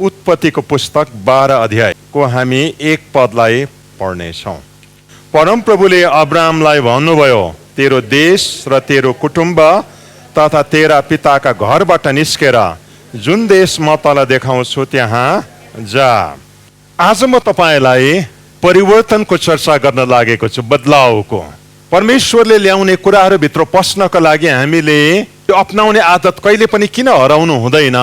उत्पत्तिको पुस्तक 12 अध्यायको हामी 1 पदलाई पढ्नेछौँ। परमप्रभुले अब्राहमलाई भन्नुभयो, तेरो देश र तेरो कुटुम्ब तथा तेरा पिताका घरबाट निस्केर जुन देश म तँलाई देखाउँछु त्यहाँ जा। आज म तपाईँलाई परिवर्तनको चर्चा गर्न लागेको छु, बदलावको। परमेश्वरले ल्याउने कुराहरूभित्र पस्नको लागि हामीले अपनाउने आदत कहिले पनि किन हराउनु हुँदैन,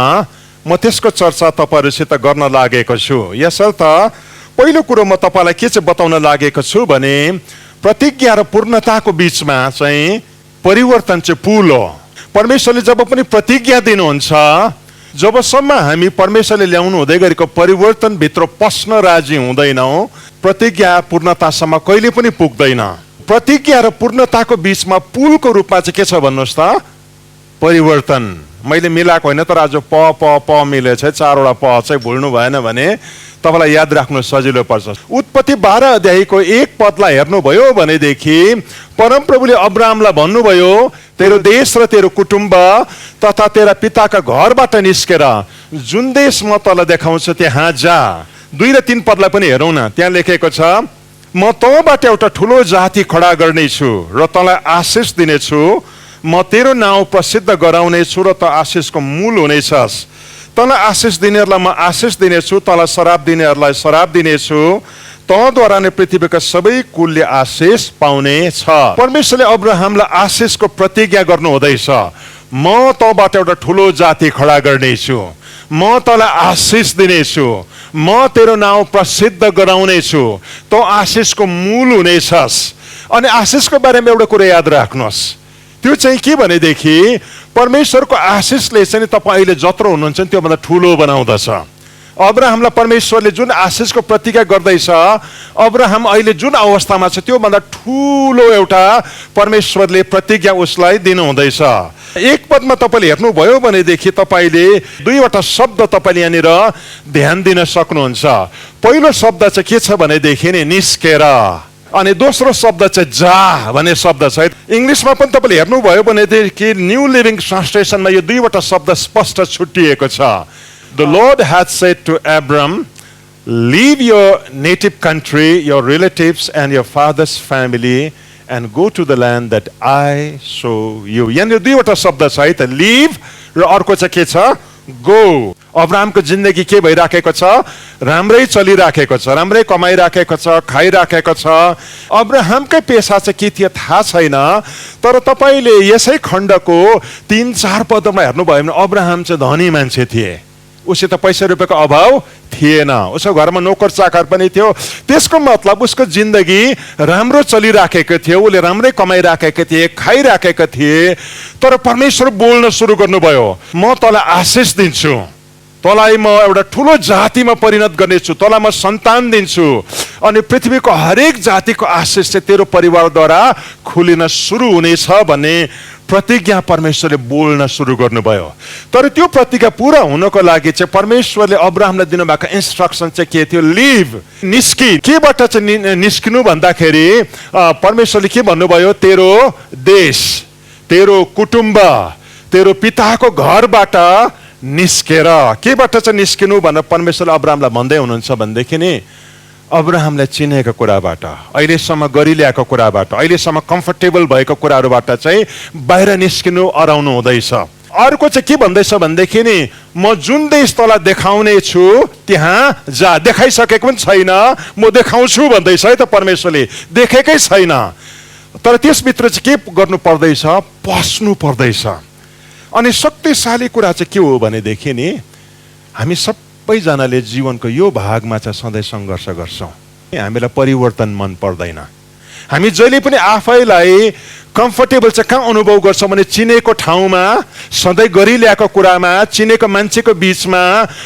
म त्यसको चर्चा तपाईँहरूसित गर्न लागेको छु। यसर्थ पहिलो कुरो म तपाईँलाई के चाहिँ बताउन लागेको छु भने प्रतिज्ञा र पूर्णताको बिचमा चाहिँ परिवर्तन चाहिँ पुल हो। परमेश्वरले जब पनि प्रतिज्ञा दिनुहुन्छ, जबसम्म हामी परमेश्वरले ल्याउनु हुँदै गरेको परिवर्तनभित्र पस्न राजी हुँदैनौँ, प्रतिज्ञा पूर्णतासम्म कहिले पनि पुग्दैन। प्रतिज्ञा र पूर्णताको बिचमा पुलको रूपमा चाहिँ के छ भन्नुहोस् त? परिवर्तन। मैले मिलाएको होइन, तर आज प मिलेछ, 4वटा प चाहिँ भुल्नु भएन भने तपाईँलाई याद राख्नु सजिलो पर्छ। उत्पत्ति 12 अध्यायको 1 पदलाई हेर्नुभयो भनेदेखि परमप्रभुले अब्राहमलाई भन्नुभयो, तेरो देश र तेरो कुटुम्ब तथा तेरा पिताका घरबाट निस्केर जुन देश म तँलाई देखाउँछु त्यहाँ जा। 2 र 3 पदलाई पनि हेरौँ न। त्यहाँ लेखेको छ, म तँबाट एउटा ठुलो जाति खडा गर्नेछु र तँलाई आशिष दिनेछु। म तेरो नाउँ प्रसिद्ध गराउनेछु र त आशिषको मूल हुनेछस्। तँलाई आशिष दिनेहरूलाई म आशिष दिनेछु, तँलाई श्राप दिनेहरूलाई श्राप दिनेछु। तँद्वारा नै पृथ्वीका सबै कुलले आशिष पाउने छ। परमेश्वरले अब्राहमलाई आशिषको प्रतिज्ञा गर्नु हुँदैछ। म तँबाट एउटा ठुलो जाति खडा गर्नेछु, म तँलाई आशिष दिनेछु, म तेरो नाउँ प्रसिद्ध गराउनेछु, तँ आशिषको मूल हुनेछस्। अनि आशिषको बारेमा एउटा कुरा याद राख्नुहोस्, त्यो चाहिँ के भनेदेखि परमेश्वरको आशिषले चाहिँ तपाईँ अहिले जत्रो हुनुहुन्छ नि त्योभन्दा ठुलो बनाउँदछ। अब्राहमलाई परमेश्वरले जुन आशिषको प्रतिज्ञा गर्दैछ, अब्राहम अहिले जुन अवस्थामा छ त्योभन्दा ठुलो एउटा परमेश्वरले प्रतिज्ञा उसलाई दिनु हुँदैछ। 1 पदमा तपाईँले हेर्नुभयो भनेदेखि तपाईँले 2वटा शब्द तपाईँले यहाँनिर ध्यान दिन सक्नुहुन्छ। पहिलो शब्द चाहिँ के छ भनेदेखि नि निस्केर, अनि दोस्रो शब्द चाहिँ जा भन्ने शब्द छ। इङ्ग्लिसमा पनि तपाईँले हेर्नुभयो भनेदेखि न्यू लिभिङ ट्रान्सलेसनमा यो 2वटा शब्द स्पष्ट छुट्टिएको छ। The Lord hath said to Abram, leave your native country, your relatives and your father's family and go to the land that I show you. यहाँनिर 2वटा शब्द छ है त, leave र अर्को चाहिँ के छ? go. अब्राहमको जिन्दगी के भइराखेको छ? राम्रै चलिराखेको छ, राम्रै कमाइराखेको छ, खाइराखेको छ। अब्राहमकै पेसा चाहिँ के थियो थाहा छैन, तर तपाईँले यसै खण्डको 3-4 पदमा हेर्नुभयो भने अब्राहम चाहिँ धनी मान्छे थिए। उसित पैसा रुपियाँको अभाव थिएन, उसको घरमा नोकर चाकर पनि थियो। त्यसको मतलब उसको जिन्दगी राम्रो चलिराखेको थियो, उसले राम्रै कमाइराखेको थिए, खाइराखेको थिए। तर परमेश्वर बोल्न सुरु गर्नुभयो, म तँलाई आशिष दिन्छु, तँलाई म एउटा ठुलो जातिमा परिणत गर्नेछु, तँलाई म सन्तान दिन्छु, अनि पृथ्वीको हरेक जातिको आशिष चाहिँ तेरो परिवारद्वारा खुलिन सुरु हुनेछ भन्ने प्रतिज्ञा परमेश्वरले बोल्न सुरु गर्नुभयो। तर त्यो प्रतिज्ञा पुरा हुनको लागि चाहिँ परमेश्वरले अब्राहमलाई दिनुभएको इन्स्ट्रक्सन चाहिँ के थियो? लिभ, निस्कि। केबाट चाहिँ निस्किनु भन्दाखेरि परमेश्वरले के भन्नुभयो? तेरो देश, तेरो कुटुम्ब, तेरो पिताको घरबाट निस्केर। केबाट चाहिँ निस्किनु भनेर परमेश्वरले अब्राहमलाई भन्दै हुनुहुन्छ भनेदेखि नि अब्राहमलाई चिनेको कुराबाट, अहिलेसम्म गरिल्याएको कुराबाट, अहिलेसम्म कम्फर्टेबल भएको कुराहरूबाट चाहिँ बाहिर निस्किनु अराउनु हुँदैछ। अर्को चाहिँ के भन्दैछ भनेदेखि नि म जुन देश तँलाई देखाउने छु त्यहाँ जा। देखाइसकेको पनि छैन, म देखाउँछु भन्दैछ है त परमेश्वरले, देखेकै छैन। तर त्यसभित्र चाहिँ के गर्नु पर्दैछ? पस्नु पर्दैछ। अनि शक्तिशाली कुरा चाहिँ के हो भनेदेखि नि हामी सबैजनाले जीवनको यो भागमा चाहिँ सधैँ सङ्घर्ष गर्छौँ। हामीलाई परिवर्तन मन पर्दैन। हामी जहिले पनि आफैलाई कम्फर्टेबल चाहिँ कहाँ अनुभव गर्छौँ भने चिनेको ठाउँमा, सधैँ गरिल्याएको कुरामा, चिनेको मान्छेको बिचमा,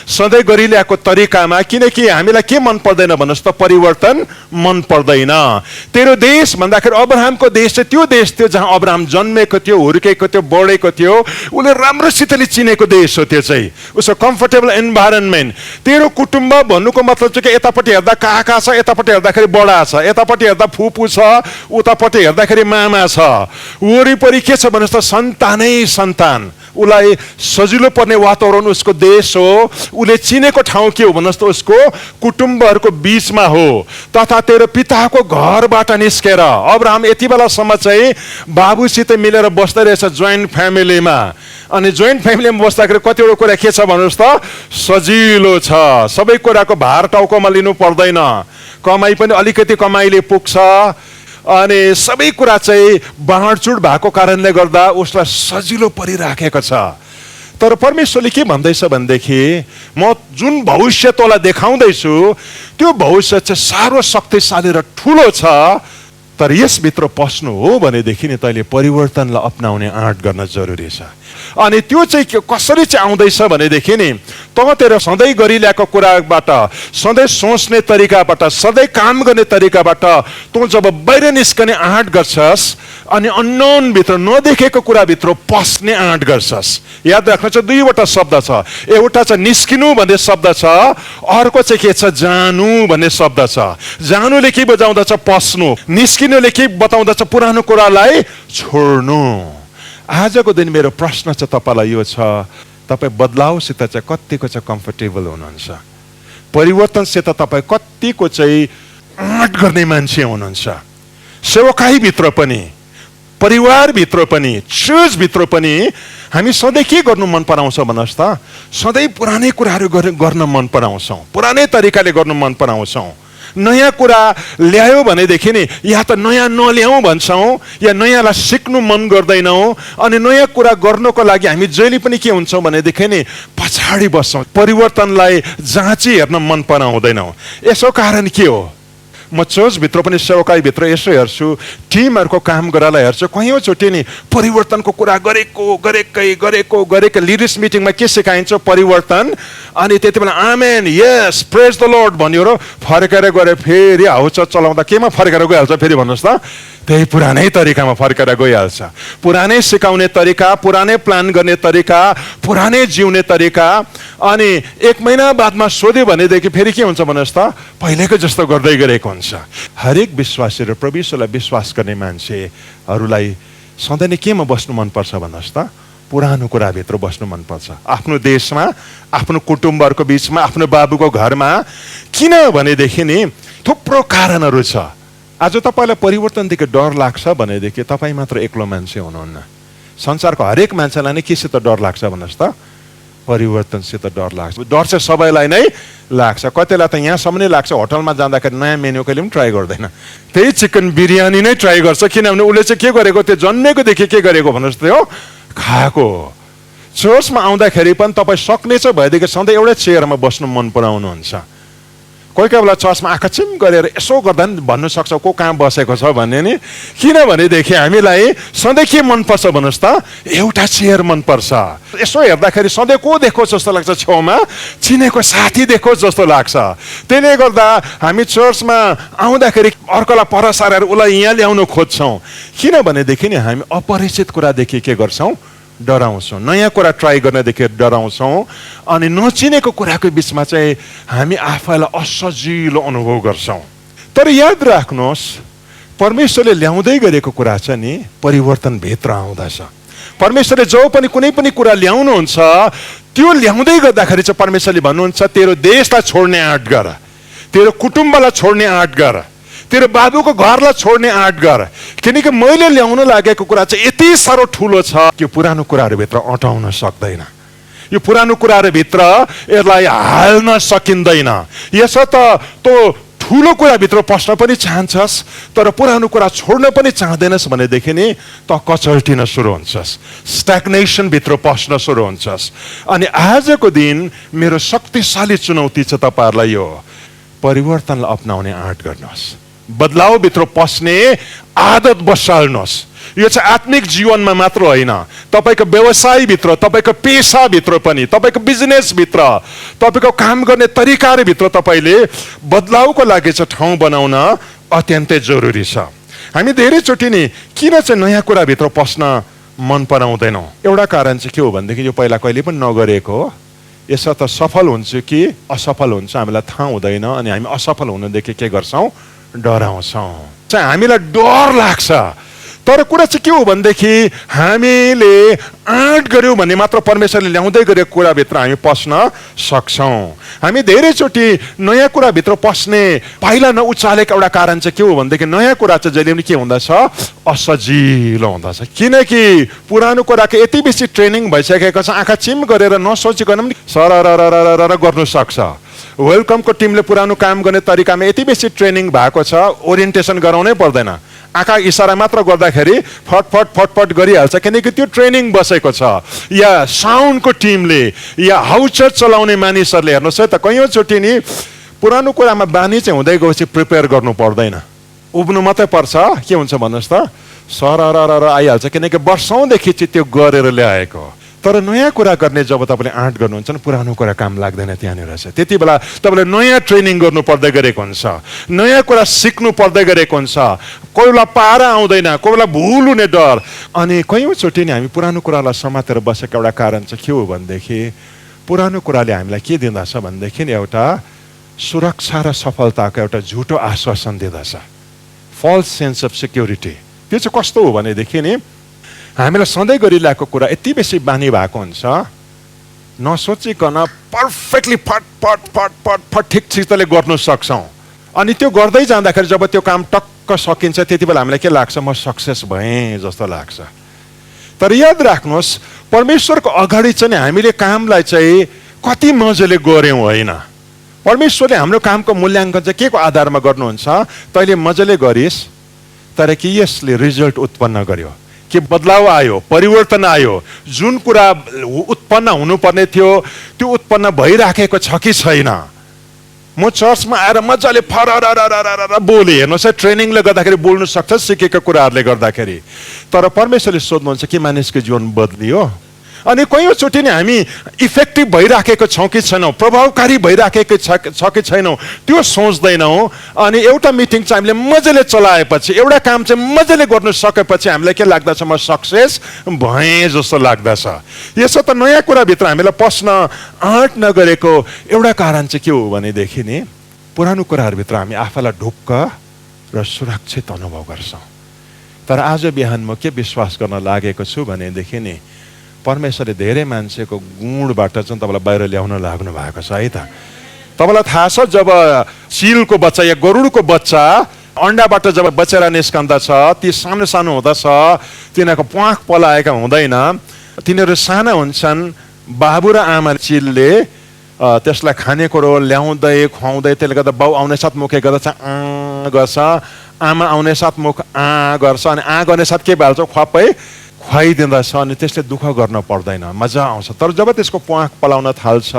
सधैँ गरिल्याएको तरिकामा। किनकि हामीलाई के मन पर्दैन भन्नुहोस् त? परिवर्तन मन पर्दैन। तेरो देश भन्दाखेरि अब्राहमको देश चाहिँ त्यो देश थियो जहाँ अब्राहम जन्मेको थियो, हुर्केको थियो, बढेको थियो, उसले राम्रोसितले चिनेको देश हो त्यो चाहिँ, उसको कम्फर्टेबल इन्भाइरोन्मेन्ट। तेरो कुटुम्ब भन्नुको मतलब चाहिँ कि यतापट्टि हेर्दा काका छ, यतापट्टि हेर्दाखेरि बडा छ, यतापट्टि हेर्दा फुपू छ, उतापट्टि हेर्दाखेरि मामा छ, वरिपरि के छ भन्नुहोस् त? सन्तानै सन्तान। उसलाई सजिलो पर्ने वातावरण उसको देश हो, उसले चिनेको ठाउँ के हो भन्नुहोस् त उसको कुटुम्बहरूको बीचमा हो, तथा तेरो पिताको घरबाट निस्केर। अब्राहम यति बेलासम्म चाहिँ बाबुसित मिलेर बस्दै रहेछ जोइन्ट फ्यामिलीमा। अनि जोइन्ट फ्यामिलीमा बस्दाखेरि कतिवटा कुरा के छ भन्नुहोस् त, सजिलो छ, सबै कुराको भार टाउकोमा लिनु पर्दैन, कमाई पनि अलिकति कमाइले पुग्छ, अनि सबै कुरा चाहिँ बाँडचुड भएको कारणले गर्दा उसलाई सजिलो परिराखेको छ। तर परमेश्वरले के भन्दैछ भनेदेखि म जुन भविष्य तँलाई देखाउँदैछु त्यो भविष्य चाहिँ साह्रो शक्तिशाली र ठुलो छ, तर यसभित्र पस्नु हो भनेदेखि नि तैँले परिवर्तनलाई अपनाउने आँट गर्न जरुरी छ। अनि त्यो चाहिँ कसरी चाहिँ आउँदैछ भनेदेखि नि तँ तेरो सधैँ गरिरहेको कुराबाट, सधैँ सोच्ने तरिकाबाट, सधैँ काम गर्ने तरिकाबाट तँ जब बाहिर निस्कने आँट गर्छस् अनि अननोन भित्र नदेखेको कुराभित्र पस्ने आँट गर्छस्। याद राख्नु चाहिँ दुईवटा शब्द छ, एउटा चाहिँ निस्किनु भन्ने शब्द छ, अर्को चाहिँ के छ, जानु भन्ने शब्द छ। जानुले के बुझाउँदछ, पस्नु। निस्किनुले के बताउँदछ, पुरानो कुरालाई छोड्नु। आजको दिन मेरो प्रश्न चाहिँ तपाईँलाई यो छ, तपाईँ बदलावसित चाहिँ कतिको चाहिँ कम्फर्टेबल हुनुहुन्छ, परिवर्तनसित तपाईँ कतिको चाहिँ आँट गर्ने मान्छे हुनुहुन्छ। सेवकाईभित्र पनि, परिवारभित्र पनि, चर्चभित्र पनि हामी सधैँ के गर्नु मन पराउँछ भन्नुहोस् त, सधैँ पुरानै कुराहरू गर्न मन पराउँछौँ, पुरानै तरिकाले गर्नु मन पराउँछौँ। नयाँ कुरा ल्यायो भनेदेखि नि या त नयाँ नल्याउँ भन्छौँ, या नयाँलाई सिक्नु मन गर्दैनौँ, अनि नयाँ कुरा गर्नको लागि हामी जहिले पनि के हुन्छौँ भनेदेखि नि पछाडि बस्छौँ, परिवर्तनलाई जाँची हेर्न मन पराउँदैनौँ। यसो कारण के हो, म चर्चभित्र पनि सेवकाईभित्र यसो हेर्छु, टिमहरूको काम गरेरलाई हेर्छु, कयौँचोटि नि परिवर्तनको कुरा गरेकै लिडर्स मिटिङमा के सिकाइन्छ, परिवर्तन। अनि त्यति बेला आमेन, यस, प्रेज द लर्ड भन्यो र फर्केर गएर फेरि हाउस चलाउँदा केमा फर्केर गइहाल्छ फेरि भन्नुहोस् त, त्यही पुरानै तरिकामा फर्केर गइहाल्छ। पुरानै सिकाउने तरिका, पुरानै प्लान गर्ने तरिका, पुरानै जिउने तरिका। अनि एक महिना बादमा सोध्यो भनेदेखि फेरि के हुन्छ भन्नुहोस् त, पहिलेको जस्तो गर्दै गरेको हुन्छ। हरेक विश्वासी र प्रभुलाई विश्वास गर्ने मान्छेहरूलाई सधैँ नै केमा बस्नु मनपर्छ भन्नुहोस् त, पुरानो कुराभित्र बस्नु मनपर्छ। आफ्नो देशमा, आफ्नो कुटुम्बहरूको बिचमा, आफ्नो बाबुको घरमा। किन भनेदेखि नि थुप्रो कारणहरू छ। आज तपाईँलाई परिवर्तनदेखि डर लाग्छ भनेदेखि तपाईँ मात्र एक्लो मान्छे हुनुहुन्न। संसारको हरेक मान्छेलाई नै केसित डर लाग्छ भन्नुहोस् त, परिवर्तनसित डर लाग्छ। डर चाहिँ सबैलाई नै लाग्छ, कतिलाई त यहाँसम्म नै लाग्छ, होटलमा जाँदाखेरि नयाँ मेन्यू कहिले पनि ट्राई गर्दैन, त्यही चिकन बिरयानी नै ट्राई गर्छ, किनभने उसले चाहिँ के गरेको, त्यो जन्मेकोदेखि के गरेको भन्नुहोस् त, हो खाएको। चर्चमा आउँदाखेरि पनि तपाईँ सक्नेछ भएदेखि सधैँ एउटै चेयरमा बस्नु मन पराउनुहुन्छ। कोही कोही बेला चर्चमा आँखा चिम गरेर यसो गर्दा पनि भन्नु सक्छ को कहाँ बसेको छ भन्ने नि। किनभनेदेखि हामीलाई सधैँ के मनपर्छ भन्नुहोस् त, एउटा चेयर मनपर्छ। यसो हेर्दाखेरि सधैँ को देखोस् जस्तो लाग्छ, छेउमा चिनेको साथी देखोस् जस्तो लाग्छ। त्यसले गर्दा हामी चर्चमा आउँदाखेरि अर्कोलाई पर सारेर उसलाई यहाँ ल्याउनु खोज्छौँ। किनभनेदेखि नि हामी अपरिचित कुरादेखि के गर्छौँ, डराउँछौँ, नयाँ कुरा ट्राई गर्नदेखि डराउँछौँ। अनि नचिनेको कुराको बिचमा चाहिँ हामी आफैलाई असजिलो अनुभव गर्छौँ। तर याद राख्नुहोस्, परमेश्वरले ल्याउँदै गरेको कुरा छ नि, परिवर्तन भित्र आउँदछ। परमेश्वरले जो पनि कुनै पनि कुरा ल्याउनुहुन्छ, त्यो ल्याउँदै गर्दाखेरि चाहिँ परमेश्वरले भन्नुहुन्छ, तेरो देशलाई छोड्ने आँट गर, तेरो कुटुम्बलाई छोड्ने आँट गर, तेरो बाबुको घरलाई छोड्ने आँट गर, किनकि मैले ल्याउन लागेको कुरा चाहिँ यति साह्रो ठुलो छ कि पुरानो कुराहरूभित्र अटाउन सक्दैन। यो पुरानो कुराहरूभित्र यसलाई हाल्न सकिँदैन। यसो त तँ ठुलो कुराभित्र पस्न पनि चाहन्छस्, तर पुरानो कुरा छोड्न पनि चाहँदैनस् भनेदेखि नि त कचल्टिन सुरु हुन्छस्, स्ट्याग्नेसनभित्र पस्न सुरु हुन्छस्। अनि आजको दिन मेरो शक्तिशाली चुनौती छ तपाईँहरूलाई, यो परिवर्तनलाई अपनाउने आँट गर्नुहोस्, बदलावभित्र पस्ने आदत बसाल्नुहोस्। यो चाहिँ आत्मिक जीवनमा मात्र होइन, तपाईँको व्यवसायभित्र, तपाईँको पेसाभित्र पनि, तपाईँको बिजनेसभित्र, तपाईँको काम गर्ने तरिकाहरूभित्र तपाईँले बदलावको लागि चाहिँ ठाउँ बनाउन अत्यन्तै जरुरी छ। हामी धेरैचोटि नि किन चाहिँ नयाँ कुराभित्र पस्न मन पराउँदैनौँ, एउटा कारण चाहिँ के हो भनेदेखि यो पहिला कहिले पनि नगरेको हो। यसो त सफल हुन्छ कि असफल हुन्छ हामीलाई थाहा हुँदैन, अनि हामी असफल हुनदेखि के गर्छौँ, डराउँछौँ। चाहिँ हामीलाई डर लाग्छ, तर कुरा चाहिँ के हो भनेदेखि हामीले आँट गर्यौँ भने मात्र परमेश्वरले ल्याउँदै गरेको कुराभित्र हामी पस्न सक्छौँ। हामी धेरैचोटि नयाँ कुराभित्र पस्ने पाइला नउचालेको एउटा कारण चाहिँ के हो भनेदेखि नयाँ कुरा चाहिँ जहिले पनि के हुँदछ, असजिलो हुँदछ। किनकि पुरानो कुराको यति बेसी ट्रेनिङ भइसकेको छ, आँखा चिम गरेर नसोचिकन पनि सरर गर्नु सक्छ। वेलकमको टिमले पुरानो काम गर्ने तरिकामा यति बेसी ट्रेनिङ भएको छ, ओरिएन्टेसन गराउनै पर्दैन, आँखा इसारा मात्र गर्दाखेरि फटफट फटफट गरिहाल्छ, किनकि त्यो ट्रेनिङ बसेको छ। या साउन्डको टिमले या हाउचर चलाउने मानिसहरूले हेर्नुहोस् है त, कैयौँचोटि नि पुरानो कुरामा बानी चाहिँ हुँदै गएपछि प्रिपेयर गर्नु पर्दैन, उब्नु मात्रै पर्छ। के हुन्छ भन्नुहोस् त, सरर आइहाल्छ, किनकि वर्षौँदेखि चाहिँ त्यो गरेर ल्याएको। तर नयाँ कुरा गर्ने जब तपाईँले आँट गर्नुहुन्छ नि, पुरानो कुरा काम लाग्दैन त्यहाँनिर चाहिँ। त्यति बेला तपाईँले नयाँ ट्रेनिङ गर्नु पर्दै गरेको हुन्छ, नयाँ कुरा सिक्नु पर्दै गरेको हुन्छ। कोही बेला पारा आउँदैन, कोही बेला भुल हुने डर। अनि कैयौँचोटि नि हामी पुरानो कुरालाई समातेर बसेको एउटा कारण चाहिँ के हो भनेदेखि पुरानो कुराले हामीलाई के दिँदछ भनेदेखि एउटा सुरक्षा र सफलताको एउटा झुटो आश्वासन दिँदछ, फल्स सेन्स अफ सेक्युरिटी। त्यो चाहिँ कस्तो हो भनेदेखि नि हामीलाई सधैँ गरिरहेको कुरा यति बेसी बानी भएको हुन्छ, नसोचिकन पर्फेक्टली फट फट फट फट फट ठिकसितले गर्नु सक्छौँ। अनि त्यो गर्दै जाँदाखेरि जब त्यो काम टक्क सकिन्छ, त्यति बेला हामीलाई के लाग्छ, म सक्सेस भएँ जस्तो लाग्छ। तर याद राख्नुहोस्, परमेश्वरको अगाडि चाहिँ हामीले कामलाई चाहिँ कति मजाले गऱ्यौँ होइन। परमेश्वरले हाम्रो कामको मूल्याङ्कन चाहिँ के को आधारमा गर्नुहुन्छ, तैँले मजाले गरिस् तर कि यसले रिजल्ट उत्पन्न गर्यो, के बदलाव आयो, परिवर्तन आयो, जुन कुरा उत्पन्न हुनुपर्ने थियो त्यो उत्पन्न भइराखेको छ कि छैन। म चर्चमा आएर मजाले फररररररर बोलेँ, हेर्नुहोस् है, ट्रेनिङले गर्दाखेरि बोल्नु सक्छ सिकेको कुराहरूले गर्दाखेरि। तर परमेश्वरले सोध्नुहुन्छ कि मानिसको जीवन बदलियो। अनि कैयौँचोटि नै हामी इफेक्टिभ भइराखेको छौँ कि छैनौँ, प्रभावकारी भइराखेको छ कि छैनौँ, त्यो सोच्दैनौँ। अनि एउटा मिटिङ चाहिँ हामीले मजाले चलाएपछि, एउटा काम चाहिँ मजाले गर्नु सकेपछि हामीलाई के लाग्दछ, म सक्सेस भएँ जस्तो लाग्दछ। यसो त नयाँ कुराभित्र हामीलाई पस्न आँट नगरेको एउटा कारण चाहिँ के हो भनेदेखि नि पुरानो कुराहरूभित्र हामी आफैलाई ढुक्क र सुरक्षित अनुभव गर्छौँ। तर आज बिहान म के विश्वास गर्न लागेको छु भनेदेखि नि परमेश्वरले धेरै मान्छेको गुणबाट चाहिँ तपाईँलाई बाहिर ल्याउन लाग्नु भएको छ है त। तपाईँलाई थाहा छ, जब चिलको बच्चा या गरुडको बच्चा अन्डाबाट जब बचेर निस्कन्दछ, ती सानो सानो हुँदछ, तिनीहरूको प्वाख पलाएका हुँदैन, तिनीहरू साना हुन्छन्। बाबु र आमा चिलले त्यसलाई खानेकुरो ल्याउँदै खुवाउँदै, त्यसले गर्दा बाउ आउने साथ मुखे गर्दछ आ गर्छ, आमा आउने साथ मुख आ गर्छ, अनि आ गर्ने साथ के भइहाल्छ, ख्वापै खुवाइदिँदछ, अनि त्यसले दुःख गर्न पर्दैन, मजा आउँछ। तर जब त्यसको प्वाख पलाउन थाल्छ,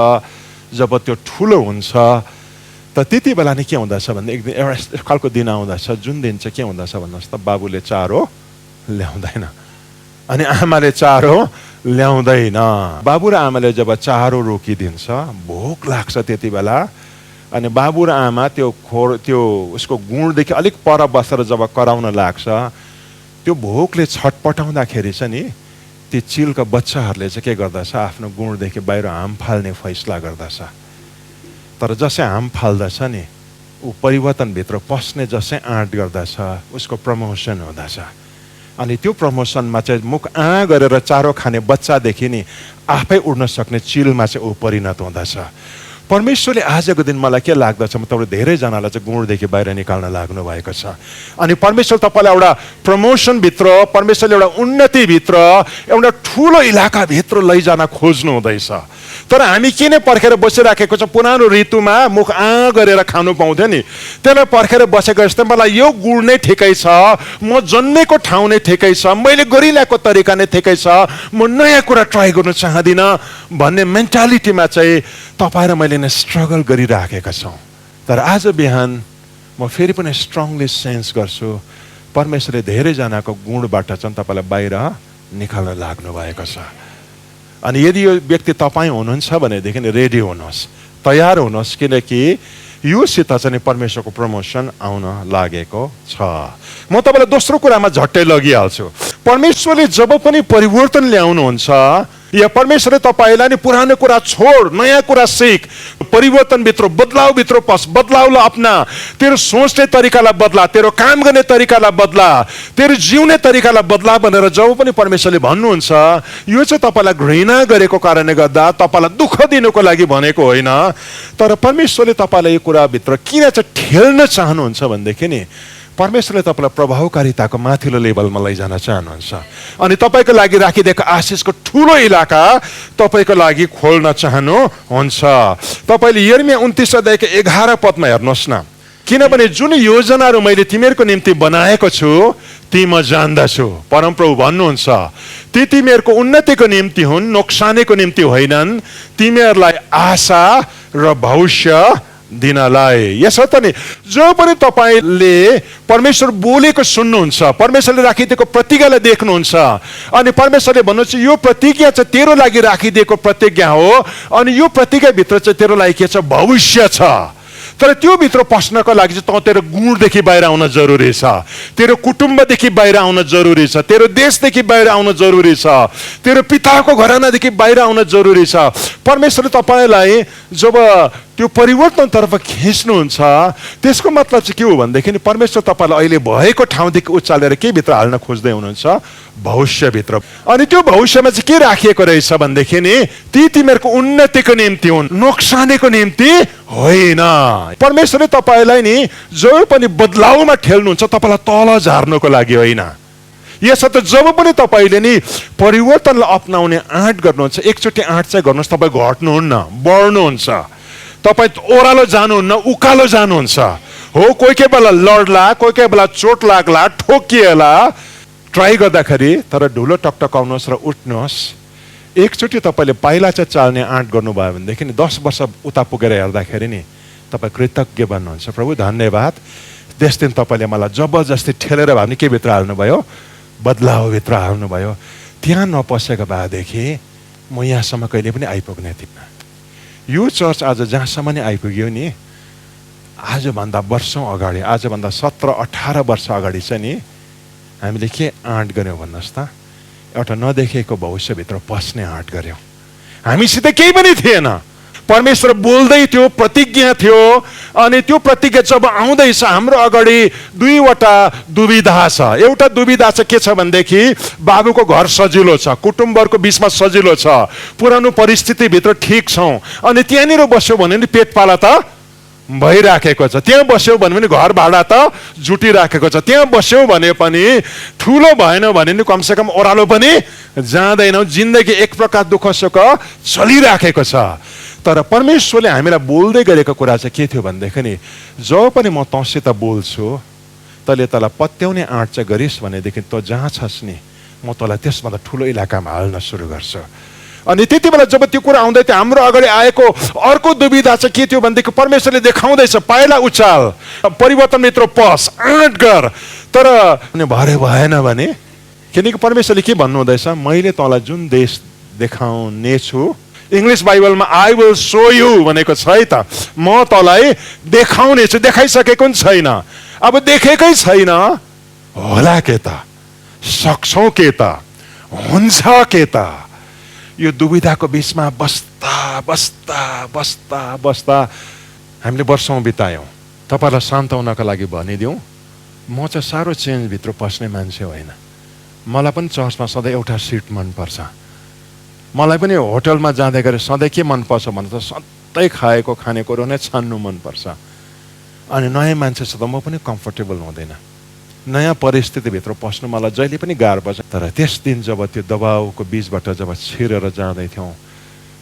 जब त्यो ठुलो हुन्छ, त त्यति बेला नै के हुँदछ भने एक दिन एउटा खालको दिन आउँदछ, जुन दिन चाहिँ के हुँदछ भन्नुहोस् त, बाबुले चारो ल्याउँदैन अनि आमाले चारो ल्याउँदैन। बाबु र आमाले जब चारो रोकिदिन्छ, भोक लाग्छ त्यति बेला, अनि बाबु र आमा त्यो उसको गुणदेखि अलिक पर बसेर जब कराउन लाग्छ, त्यो भोकले छटपटाउँदाखेरि चाहिँ नि ती चिलका बच्चाहरूले चाहिँ के गर्दछ, आफ्नो गुणदेखि बाहिर हाम फाल्ने फैसला गर्दछ। तर जसै हाम फाल्दछ नि, ऊ परिवर्तनभित्र पस्ने जसै आँट गर्दछ, उसको प्रमोसन हुँदछ। अनि त्यो प्रमोसनमा चाहिँ मुख आ गरेर चारो खाने बच्चादेखि नि आफै उड्न सक्ने चिलमा चाहिँ ऊ परिणत हुँदछ। परमेश्वरले आजको दिन मलाई के लाग्दछ, म तपाईँले धेरैजनालाई चाहिँ गुणदेखि बाहिर निकाल्न लाग्नु भएको छ। अनि परमेश्वर तपाईँलाई एउटा प्रमोसनभित्र, परमेश्वरले एउटा उन्नतिभित्र, एउटा ठुलो इलाकाभित्र लैजान खोज्नु हुँदैछ। तर हामी किन पर्खेर बसिराखेको छ, पुरानो ऋतुमा मुख आ गरेर खानु पाउँथ्यो नि, त्यसलाई पर्खेर बसेको जस्तै मलाई यो गुण नै ठिकै छ, म जन्मेको ठाउँ नै ठिकै छ, मैले गरिरहेको तरिका नै ठिकै छ, म नयाँ कुरा ट्राई गर्न चाहदिनँ भन्ने मेन्टालिटीमा चाहिँ तपाईँ र मैले नै स्ट्रगल गरिराखेका छौँ। तर आज बिहान म फेरि पनि स्ट्रङली सेन्स गर्छु, परमेश्वरले धेरैजनाको गुणबाट चाहिँ तपाईँलाई बाहिर निकाल्न लाग्नु भएको छ। अनि यदि यो व्यक्ति तपाईँ हुनुहुन्छ भनेदेखि रेडी हुनुहोस्, तयार हुनुहोस्, किनकि योसित चाहिँ परमेश्वरको प्रमोसन आउन लागेको छ। म तपाईँलाई दोस्रो कुरामा झट्टै लगिहाल्छु। परमेश्वरले जब पनि परिवर्तन ल्याउनुहुन्छ, या परमेश्वरले तपाईलाई नि पुरानो कुरा छोड, नयाँ कुरा सिक, परिवर्तनभित्र बदलावभित्र पस, बदलावलाई अपना, तेरो सोच्ने तरिकालाई बदला, तेरो काम गर्ने तरिकालाई बदला, तेरो जिउने तरिकालाई बदला भनेर जब पनि परमेश्वरले भन्नुहुन्छ, यो चाहिँ तपाईलाई घृणा गरेको कारणले गर्दा, तपाईलाई दुःख दिनुको लागि भनेको होइन। तर परमेश्वरले तपाईलाई यो कुराभित्र किन चाहिँ ठेल्न चाहनुहुन्छ भनेदेखि नि परमेश्वरले तपाईलाई प्रभावकारिताको माथिल्लो लेभलमा लैजान चाहनुहुन्छ अनि तपाईको लागि राखिदिएको आशिषको ठूलो इलाका तपाईको लागि खोल्न चाहनुहुन्छ। तपाईले यिर्मया 29 अध्यायको 11 पदमा हेर्नुहोस् न, किनभने जुन योजनाहरू मैले तिमीहरूको निम्ति बनाएको छु ती म जान्दछु। परमप्रभु भन्नुहुन्छ ती तिमीहरूको उन्नतिको निम्ति हुन्, नोक्सानीको निम्ति होइनन्, तिमीहरूलाई आशा र भविष्य दिनलाई। यसर्थ नि जो पनि तपाईले परमेश्वर बोलेको सुन्नुहुन्छ, परमेश्वरले राखिदिएको प्रतिज्ञालाई देख्नुहुन्छ अनि परमेश्वरले भन्नुहुन्छ यो प्रतिज्ञा चाहिँ तेरो लागि राखिदिएको प्रतिज्ञा हो अनि यो प्रतिज्ञाभित्र चाहिँ तेरो लागि के छ, भविष्य छ। तर त्यो भित्र पस्नको लागि चाहिँ तेरो गुणदेखि बाहिर आउन जरुरी छ, तेरो कुटुम्बदेखि बाहिर आउन जरुरी छ, तेरो देशदेखि बाहिर आउन जरुरी छ, तेरो पिताको घरानादेखि बाहिर आउन जरुरी छ। परमेश्वरले तपाईलाई जब त्यो परिवर्तनतर्फ खिच्नुहुन्छ त्यसको मतलब चाहिँ के हो भनेदेखि परमेश्वर तपाईलाई अहिले भएको ठाउँदेखि उचालेर के भित्र हाल्न खोज्दै हुनुहुन्छ, भविष्यभित्र। अनि त्यो भविष्यमा चाहिँ के राखिएको रहेछ भनेदेखि नि ती तिमीहरूको उन्नतिको निम्ति हुन्, नोक्सानीको निम्ति होइन। परमेश्वरले तपाईलाई नि जो पनि बदलावमा ठेल्नुहुन्छ तपाईलाई तल झार्नको लागि होइन। यसर्थ जब पनि तपाईले नि परिवर्तनलाई अपनाउने आँट गर्नुहुन्छ, एकचोटि आँट चाहिँ गर्नुहोस्, तपाईँ घट्नुहुन्न, बढ्नुहुन्छ, तपाईँ ओह्रालो जानुहुन्न, उकालो जानुहुन्छ। हो कोही कोही बेला लड्ला, कोही कोही बेला चोट लाग्ला, ठोकिएला, ट्राई गर्दाखेरि तर ढुलो टकटकाउनुहोस् र उठ्नुहोस्। एकचोटि तपाईँले पाइला चाहिँ चाल्ने आँट गर्नुभयो भनेदेखि 10 वर्ष उता पुगेर हेर्दाखेरि नि तपाईँ कृतज्ञ बन्नुहुन्छ। प्रभु धन्यवाद, त्यस दिन तपाईँले मलाई जबरजस्ती ठेलेर भए पनि के भित्र हाल्नुभयो, बदलावभित्र हाल्नुभयो। त्यहाँ नपसेको भएदेखि म यहाँसम्म कहिले पनि आइपुग्ने थिइनँ। यो चर्च आज जहाँसम्म नै आइपुग्यो नि, आजभन्दा वर्षौँ अगाडि, आजभन्दा 17-18 वर्ष अगाडि चाहिँ नि हामीले के आँट गऱ्यौँ भन्नुहोस् त, एउटा नदेखेको भविष्यभित्र पस्ने आँट गऱ्यौँ। हामीसित केही पनि थिएन, परमेश्वर बोल्दै थियो, प्रतिज्ञा थियो अनि त्यो प्रतिज्ञा जब आउँदैछ हाम्रो अगाडि दुईवटा दुविधा छ। एउटा दुविधा चाहिँ के छ भनेदेखि बाबुको घर सजिलो छ, कुटुम्बहरूको बिचमा सजिलो छ, पुरानो परिस्थितिभित्र ठिक छौँ अनि त्यहाँनिर बस्यो भने नि पेटपाला त भइराखेको छ, त्यहाँ बस्यो भने पनि घर भाडा त जुटिराखेको छ, त्यहाँ बस्यो भने पनि ठुलो भएन भने नि कमसेकम ओह्रालो पनि जाँदैनौँ, जिन्दगी एक प्रकार दुःख सुख चलिराखेको छ। तर परमेश्वरले हामीलाई बोल्दै गरेको कुरा चाहिँ के थियो भनेदेखि नि जब पनि म तँसित बोल्छु तैँले तँलाई पत्याउने आँट चाहिँ गरिस् भनेदेखि तँ जहाँ छस् नि म तँलाई त्यसभन्दा ठुलो इलाकामा हाल्न सुरु गर्छु। अनि त्यति बेला जब त्यो कुरा आउँदै थियो हाम्रो अगाडि आएको अर्को दुविधा चाहिँ के थियो भनेदेखि परमेश्वरले देखाउँदैछ पाइला उचाल, परिवर्तनभित्र पस, आँट गर, तर भरे भएन भने, किनकि परमेश्वरले के भन्नुहुँदैछ, मैले तँलाई जुन देश देखाउने छु, इङ्ग्लिस बाइबलमा आई विल सो यु भनेको छ है त, म तँलाई देखाउने छु, देखाइसकेको पनि छैन, अब देखेकै छैन, होला के त, सक्छौ के त, हुन्छ के त। यो दुविधाको बिचमा बस्दा बस्दा बस्दा बस्दा हामीले वर्षौँ बितायौँ। तपाईँलाई शान्ताउनका लागि भनिदिउँ, म चाहिँ साह्रो चेन्जभित्र पस्ने मान्छे होइन। मलाई पनि चर्चमा सधैँ एउटा सिट मनपर्छ, मलाई पनि होटलमा जाँदै गरे सधैँ के मनपर्छ भने त सधैँ खाएको खानेकुरो नै छान्नु मनपर्छ। अनि नयाँ मान्छेसित म पनि कम्फर्टेबल हुँदैन, नयाँ परिस्थितिभित्र पस्नु मलाई जहिले पनि गाह्रो पर्छ। तर त्यस दिन जब त्यो दबाउको बीचबाट जब छिरेर जाँदै थियौँ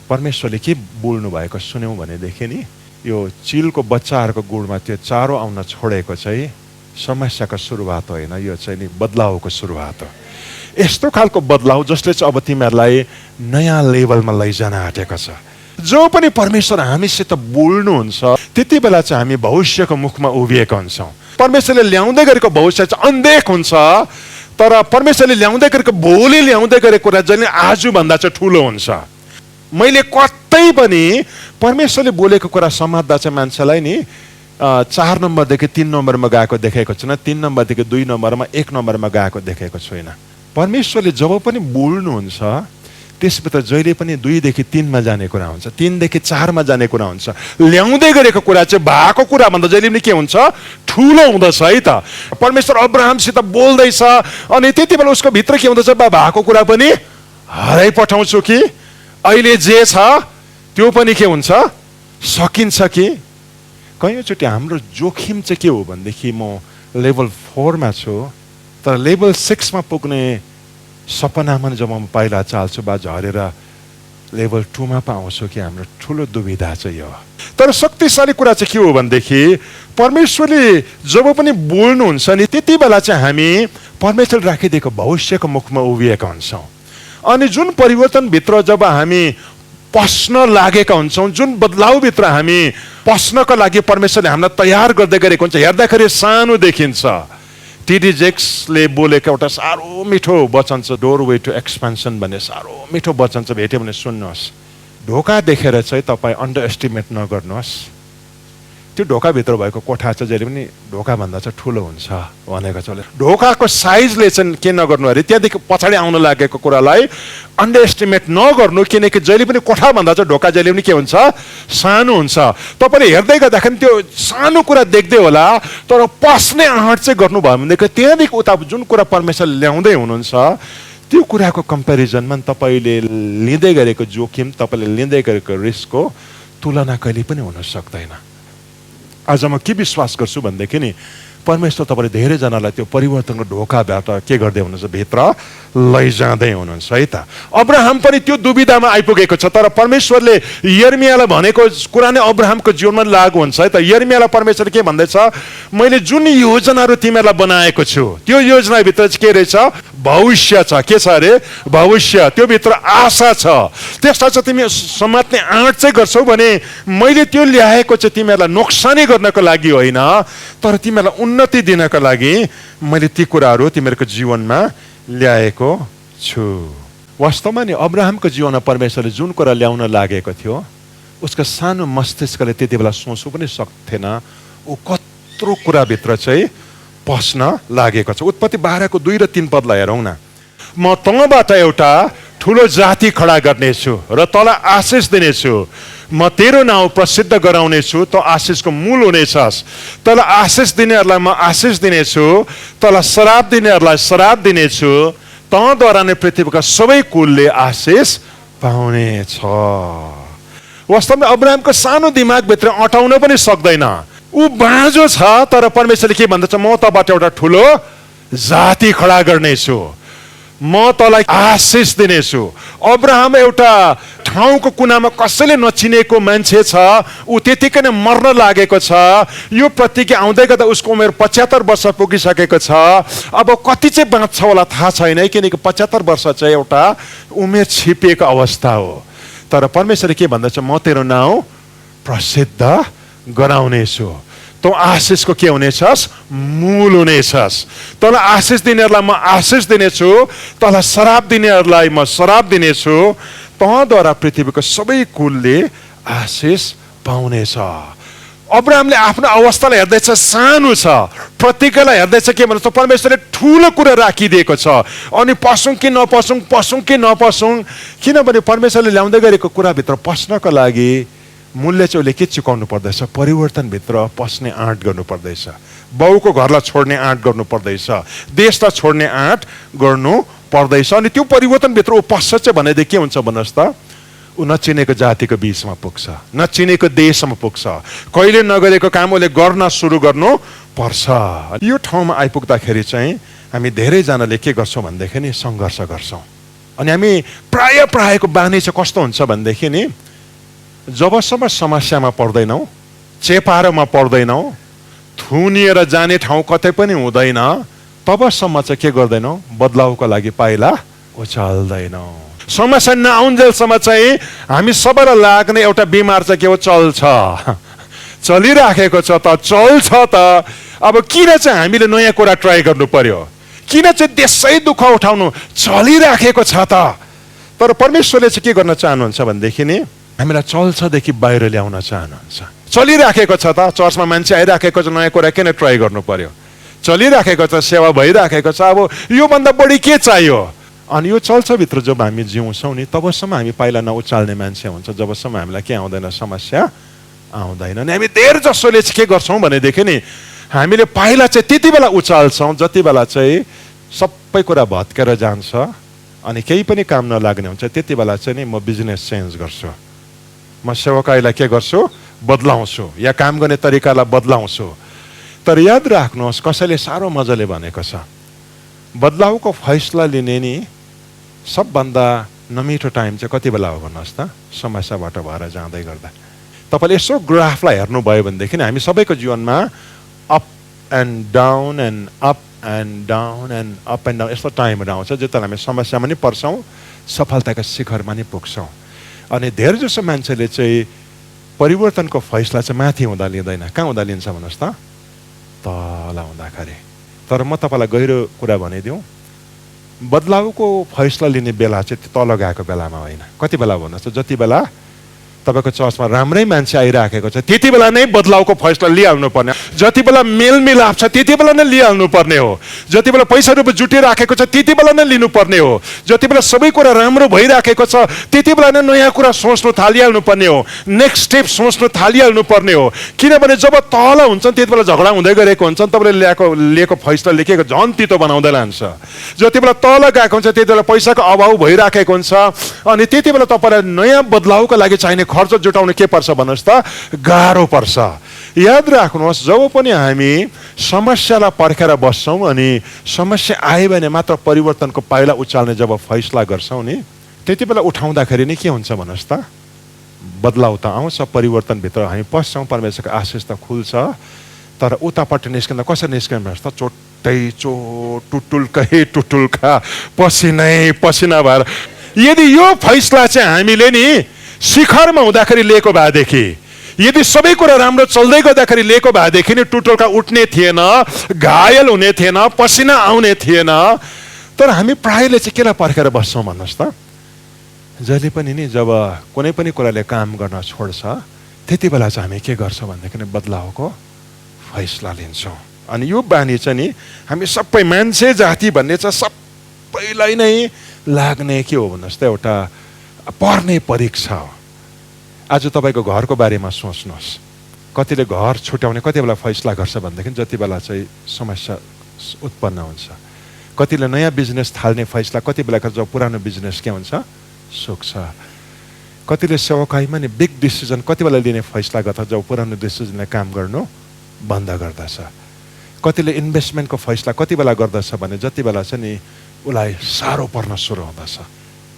परमेश्वरले के बोल्नु भएको सुन्यौँ भनेदेखि नि यो चिलको बच्चाहरूको गुडमा त्यो चारो आउन छोडेको चाहिँ समस्याको सुरुवात होइन, यो चाहिँ नि बदलावको सुरुवात हो। यस्तो खालको बदलाव जसले चाहिँ अब तिमीहरूलाई नयाँ लेभलमा लैजान आँटेको छ। जो पनि परमेश्वर हामीसित बोल्नुहुन्छ त्यति बेला चाहिँ हामी भविष्यको मुखमा उभिएका हुन्छौँ। परमेश्वरले ल्याउँदै गरेको भविष्य चाहिँ अनदेख हुन्छ, तर परमेश्वरले ल्याउँदै गरेको भोलि ल्याउँदै गरेको कुरा जहिले आजभन्दा चाहिँ ठुलो हुन्छ। मैले कतै पनि परमेश्वरले बोलेको कुरा समात्दा चाहिँ मान्छेलाई नि 4 नम्बरदेखि 3 नम्बरमा गएको देखेको छैन, 3 नम्बरदेखि 2 नम्बरमा 1 नम्बरमा गएको देखेको छैन। परमेश्वरले जब पनि बोल्नुहुन्छ त्यसभित्र जहिले पनि 2 देखि 3 मा जाने कुरा हुन्छ, 3 देखि 4 मा जाने कुरा हुन्छ। ल्याउँदै गरेको कुरा चाहिँ भएको कुरा भन्दा जहिले पनि के हुन्छ, ठुलो हुँदछ है त। परमेश्वर अब्राहमसित बोल्दैछ अनि त्यति बेला उसको भित्र के हुँदछ, भएको कुरा पनि हराइ पठाउँछु कि अहिले जे छ त्यो पनि के हुन्छ, सकिन्छ कि। कयौँचोटि हाम्रो जोखिम चाहिँ के हो भनेदेखि म लेभल 4 मा छु तर लेभल 6 मा पुग्ने सपनामा जब म पाइला चाल्छु बा झरेर लेभल 2 मा पाउँछु कि हाम्रो ठुलो दुविधा चाहिँ यो। तर शक्तिशाली कुरा चाहिँ के हो भनेदेखि परमेश्वरले जब पनि बोल्नुहुन्छ नि त्यति बेला चाहिँ हामी परमेश्वरले राखिदिएको भविष्यको मुखमा उभिएका हुन्छौँ। अनि जुन परिवर्तनभित्र जब हामी पस्न लागेका हुन्छौँ, जुन बदलावभित्र हामी पस्नको लागि परमेश्वरले हामीलाई तयार गर्दै गरेको हुन्छ, हेर्दाखेरि सानो देखिन्छ। टी.डी. जेक्सले बोलेको एउटा साह्रो मिठो वचन छ, डोरवे टु एक्सपेन्सन भन्ने साह्रो मिठो वचन छ, भेट्यो भने सुन्नुहोस्। ढोका देखेर चाहिँ तपाईँ अन्डर एस्टिमेट नगर्नुहोस्। त्यो ढोकाभित्र भएको कोठा चाहिँ जहिले पनि ढोकाभन्दा चाहिँ ठुलो हुन्छ भनेको छ। ढोकाको साइजले चाहिँ के नगर्नु अरे, त्यहाँदेखि पछाडि आउन लागेको कुरालाई अन्डर एस्टिमेट नगर्नु, किनकि जहिले पनि कोठाभन्दा चाहिँ ढोका जहिले पनि के हुन्छ, सानो हुन्छ। तपाईँले हेर्दै गर्दाखेरि त्यो सानो कुरा देख्दै होला तर पस्ने आँट चाहिँ गर्नुभयो भनेदेखि त्यहाँदेखि उता जुन कुरा परमेश्वरले ल्याउँदै हुनुहुन्छ त्यो कुराको कम्पेरिजनमा तपाईँले लिँदै गरेको जोखिम, तपाईँले लिँदै गरेको रिस्कको तुलना कहिले पनि हुन सक्दैन। आज म के विश्वास गर्छु भनेदेखि नि परमेश्वर तपाईँले धेरैजनालाई त्यो परिवर्तनको ढोकाबाट के गर्दै हुनुहुन्छ, भित्र लैजाँदै हुनुहुन्छ है त। अब्राहम पनि त्यो दुविधामा आइपुगेको छ तर परमेश्वरले यर्मियालाई भनेको कुरा नै अब्राहमको जीवनमा लागु हुन्छ है त। यर्मियालाई परमेश्वरले के भन्दैछ, मैले जुन योजनाहरू तिमीहरूलाई बनाएको छु त्यो योजनाभित्र चाहिँ के रहेछ, भविष्य छ। के छ अरे, भविष्य। त्यो भित्र आशा छ। त्यसलाई चाहिँ तिमी समात्ने आँट चाहिँ गर्छौ भने मैले त्यो ल्याएको चाहिँ तिमीहरूलाई नोक्सानी गर्नको लागि होइन तर तिमीहरूलाई उन्नति दिनको लागि मैले ती कुराहरू तिमीहरूको जीवनमा ल्याएको छु। वास्तवमा नि अब्राहमको जीवनमा परमेश्वरले जुन कुरा ल्याउन लागेको थियो उसको सानो मस्तिष्कले त्यति बेला सोच्नु पनि सक्थेन ऊ कत्रो कुराभित्र चाहिँ पस्न लागेको छ। उत्पत्ति 12 को 2 र 3 पदलाई हेरौँ न। म तँबाट एउटा ठुलो जाति खडा गर्नेछु र तँलाई आशिष दिनेछु। म तेरो नाउँ प्रसिद्ध गराउनेछु, त आशिषको मूल हुनेछस्। तँलाई आशिष दिनेहरूलाई म आशिष दिनेछु, तँलाई श्राप दिनेहरूलाई श्राप दिनेछु। तँद्वारा नै पृथ्वीका सबै कुलले आशिष पाउनेछ। वास्तवमा अब्राहमको सानो दिमागभित्र अटाउन पनि सक्दैन। ऊ बाँझो छ तर परमेश्वरले के भन्दछ, म तँबाट एउटा ठुलो जाति खडा गर्नेछु, म तँलाई आशिष दिनेछु। अब्राहम एउटा ठाउँको कुनामा कसैले नचिनेको मान्छे छ, ऊ त्यतिकै नै मर्न लागेको छ। यो प्रतिज्ञा आउँदै गर्दा उसको उमेर 75 वर्ष पुगिसकेको छ। अब कति चाहिँ बाँच्छ होला थाहा छैन किनकि 75 वर्ष चाहिँ एउटा उमेर छिपिएको अवस्था हो। तर परमेश्वरले के भन्दछ, म तेरो नाउँ प्रसिद्ध गराउनेछु, तँ आशिषको के हुनेछस्, मूल हुनेछस्। तँलाई आशिष दिनेहरूलाई म आशिष दिनेछु, तँलाई श्राप दिनेहरूलाई म श्राप दिनेछु। तँद्वारा पृथ्वीको सबै कुलले आशिष पाउनेछ। अब्राहमले आफ्नो अवस्थालाई हेर्दैछ सानो छ, प्रतिज्ञालाई हेर्दैछ के भन्छ, परमेश्वरले ठुलो कुरा राखिदिएको छ। अनि पसौँ कि नपसौँ, पसौँ कि नपसौँ, किनभने परमेश्वरले ल्याउँदै गरेको कुराभित्र पस्नको लागि मूल्य चाहिँ उसले के चुकाउनु पर्दैछ, परिवर्तनभित्र पस्ने आँट गर्नु पर्दैछ, बाउको घरलाई छोड्ने आँट गर्नु पर्दैछ, देशलाई छोड्ने आँट गर्नु पर्दैछ। अनि त्यो परिवर्तनभित्र ऊ पस्छ चाहिँ भनेदेखि के हुन्छ भन्नुहोस् त, ऊ नचिनेको जातिको बिचमा पुग्छ, नचिनेको देशमा पुग्छ, कहिले नगरेको काम उसले गर्न सुरु गर्नु पर्छ। यो ठाउँमा आइपुग्दाखेरि चाहिँ हामी धेरैजनाले के गर्छौँ भनेदेखि नि सङ्घर्ष गर्छौँ। अनि हामी प्रायको बानी चाहिँ कस्तो हुन्छ भनेदेखि नि जबसम्म समस्यामा पर्दैनौँ, चेपारोमा पर्दैनौँ, थुनिएर जाने ठाउँ कतै पनि हुँदैन तबसम्म चाहिँ के गर्दैनौँ, बदलावको लागि पाइला उचाल्दैनौँ। समस्या नआउन्जेलसम्म चाहिँ हामी सबैलाई लाग्ने एउटा बिमार चाहिँ के हो, चल्छ, चलिराखेको छ त, चल्छ त। अब किन चाहिँ हामीले नयाँ कुरा ट्राई गर्नु पर्यो, किन चाहिँ त्यसै दुःख उठाउनु, चलिराखेको छ त। तर परमेश्वरले चाहिँ के गर्न चाहनुहुन्छ भनेदेखि नि हामीलाई चल्छदेखि बाहिर ल्याउन चाहनुहुन्छ। चलिराखेको छ त, चर्चमा मान्छे आइराखेको छ, नयाँ कुरा किन ट्राई गर्नु पर्यो, चलिराखेको छ, सेवा भइराखेको छ, अब योभन्दा बढी के चाहियो। अनि यो चल्छभित्र जब हामी जिउँछौँ नि तबसम्म हामी पाइला नउचाल्ने मान्छे हुन्छ जबसम्म हामीलाई के आउँदैन समस्या आउँदैन। अनि हामी धेर जसोले चाहिँ के गर्छौँ भनेदेखि नि हामीले पाइला चाहिँ त्यति बेला उचाल्छौँ जति बेला चाहिँ सबै कुरा भत्केर जान्छ अनि केही पनि काम नलाग्ने हुन्छ। त्यति बेला चाहिँ नि म बिजनेस चेन्ज गर्छु, म सेवकाईलाई के गर्छु बदलाउँछु या काम गर्ने तरिकालाई बदलाउँछु। तर याद राख्नुहोस् कसैले साह्रो मजाले भनेको छ बदलाउको फैसला लिने नि सबभन्दा नमिठो टाइम चाहिँ कति बेला हो भन्नुहोस् त, समस्याबाट भएर जाँदै गर्दा। तपाईँले यसो ग्राफलाई हेर्नुभयो भनेदेखि हामी सबैको जीवनमा up and down and up and down and up and down यस्तो टाइमहरू आउँछ जति हामी समस्यामा नि पर्छौँ सफलताका शिखरमा नि पुग्छौँ। अनि धेरै जसो मान्छेले चाहिँ परिवर्तनको फैसला चाहिँ माथि हुँदा लिँदैन, कहाँ हुँदा लिन्छ भन्नुहोस् त, तल हुँदाखेरि। तर म तपाईँलाई गहिरो कुरा भनिदिउँ, बदलाउको फैसला लिने बेला चाहिँ तल गएको बेलामा होइन। कति बेला भन्नुहोस् त, जति बेला तपाईँको चर्चमा राम्रै मान्छे आइराखेको छ त्यति बेला नै बदलाउको फैसला लिइहाल्नु पर्ने। जति बेला मेलमिलाप छ त्यति बेला नै लिइहाल्नु पर्ने हो। जति बेला पैसा रुपियाँ जुटिराखेको छ त्यति बेला नै लिनुपर्ने हो। जति बेला सबै कुरा राम्रो भइराखेको छ त्यति बेला नै नयाँ कुरा सोच्नु थालिहाल्नु पर्ने हो, नेक्स्ट स्टेप सोच्नु थालिहाल्नु पर्ने हो। किनभने जब तल हुन्छ त्यति बेला झगडा हुँदै गरेको हुन्छ, तपाईँले लिएको फैसला लेखेको झन् तितो बनाउँदै लान्छ। जति बेला तल गएको हुन्छ त्यति बेला पैसाको अभाव भइराखेको हुन्छ अनि त्यति बेला तपाईँलाई नयाँ बदलाउको लागि चाहिने खर्च जुटाउनु के पर्छ भन्नुहोस् त, गाह्रो पर्छ। याद राख्नुहोस् जब पनि हामी समस्यालाई पर्खेर बस्छौँ अनि समस्या आयो भने मात्र परिवर्तनको पाइला उचाल्ने जब फैसला गर्छौँ नि त्यति बेला उठाउँदाखेरि नै के हुन्छ भन्नुहोस् त, बदलाउ त आउँछ, परिवर्तनभित्र हामी पस्छौँ, परमेश्वरको आशिष त खुल्छ। तर उतापट्टि निस्किँदा कसरी निस्किनु भन्नुहोस् त, चोटै चोट टुटुल्कै टुटुल्का पसिनै पसिना भएर। यदि यो फैसला चाहिँ हामीले नि शिखरमा हुँदाखेरि लिएको भएदेखि, यदि सबै कुरा राम्रो चल्दै गर्दाखेरि लिएको भएदेखि नि टुटुल्का उठ्ने थिएन, घायल हुने थिएन, पसिना आउने थिएन। तर हामी प्रायले चाहिँ केलाई पर्खेर बस्छौँ भन्नुहोस् त, जहिले पनि नि जब कुनै पनि कुराले काम गर्न छोड्छ त्यति बेला चाहिँ हामी के गर्छौँ भनेदेखि बदलाउको फैसला लिन्छौँ। अनि यो बानी चाहिँ नि हामी सबै मान्छे जाति भन्ने चाहिँ सबैलाई नै लाग्ने के हो भन्नुहोस् त, एउटा पर्ने परीक्षा हो। आज तपाईँको घरको बारेमा सोच्नुहोस्, कतिले घर छुट्याउने कति बेला फैसला गर्छ भनेदेखि जति बेला चाहिँ समस्या उत्पन्न हुन्छ। कतिले नयाँ बिजनेस थाल्ने फैसला कति बेला जब पुरानो बिजनेस के हुन्छ सुक्छ। कतिले सेवकाईमा नि बिग डिसिजन कति बेला लिने फैसला गर्छ जब पुरानो डिसिजनले काम गर्नु बन्द गर्दछ। कतिले इन्भेस्टमेन्टको फैसला कति बेला गर्दछ भने जति बेला चाहिँ नि उसलाई साह्रो पर्न सुरु हुँदछ।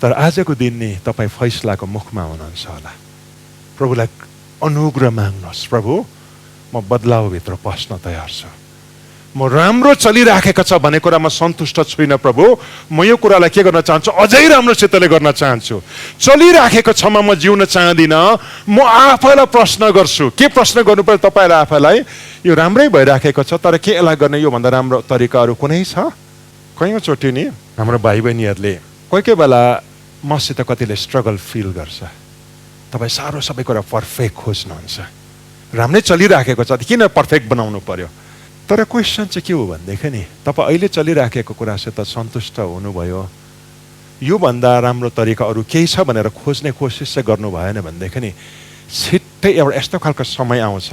तर आजको दिन नि तपाईँ फैसलाको मुखमा हुनुहुन्छ होला। प्रभुलाई अनुग्रह माग्नुहोस्, प्रभु म बदलावभित्र पस्न तयार छु, म राम्रो चलिराखेको छ भन्ने कुरामा सन्तुष्ट छुइनँ प्रभु, म यो कुरालाई के गर्न चाहन्छु, अझै राम्रोसितले गर्न चाहन्छु। चलिराखेको छमा म जिउन चाहदिनँ। म आफैलाई प्रश्न गर्छु, के प्रश्न गर्नु पर्यो तपाईँलाई आफैलाई, यो राम्रै भइराखेको छ तर के यसलाई गर्ने योभन्दा राम्रो तरिकाहरू कुनै छ? कयौँचोटि नि हाम्रो भाइ बहिनीहरूले कोही कोही बेला मसित कतिले स्ट्रगल फिल गर्छ। तपाईँ साह्रो सबै कुरा पर्फेक्ट खोज्नुहुन्छ, राम्रै चलिराखेको छ किन पर्फेक्ट बनाउनु पर्यो? तर क्वेसन चाहिँ के हो भनेदेखि नि तपाईँ अहिले चलिराखेको कुरासित सन्तुष्ट हुनुभयो, योभन्दा राम्रो तरिका अरू केही छ भनेर खोज्ने कोसिस चाहिँ गर्नु भएन भनेदेखि नि छिट्टै एउटा यस्तो खालको समय आउँछ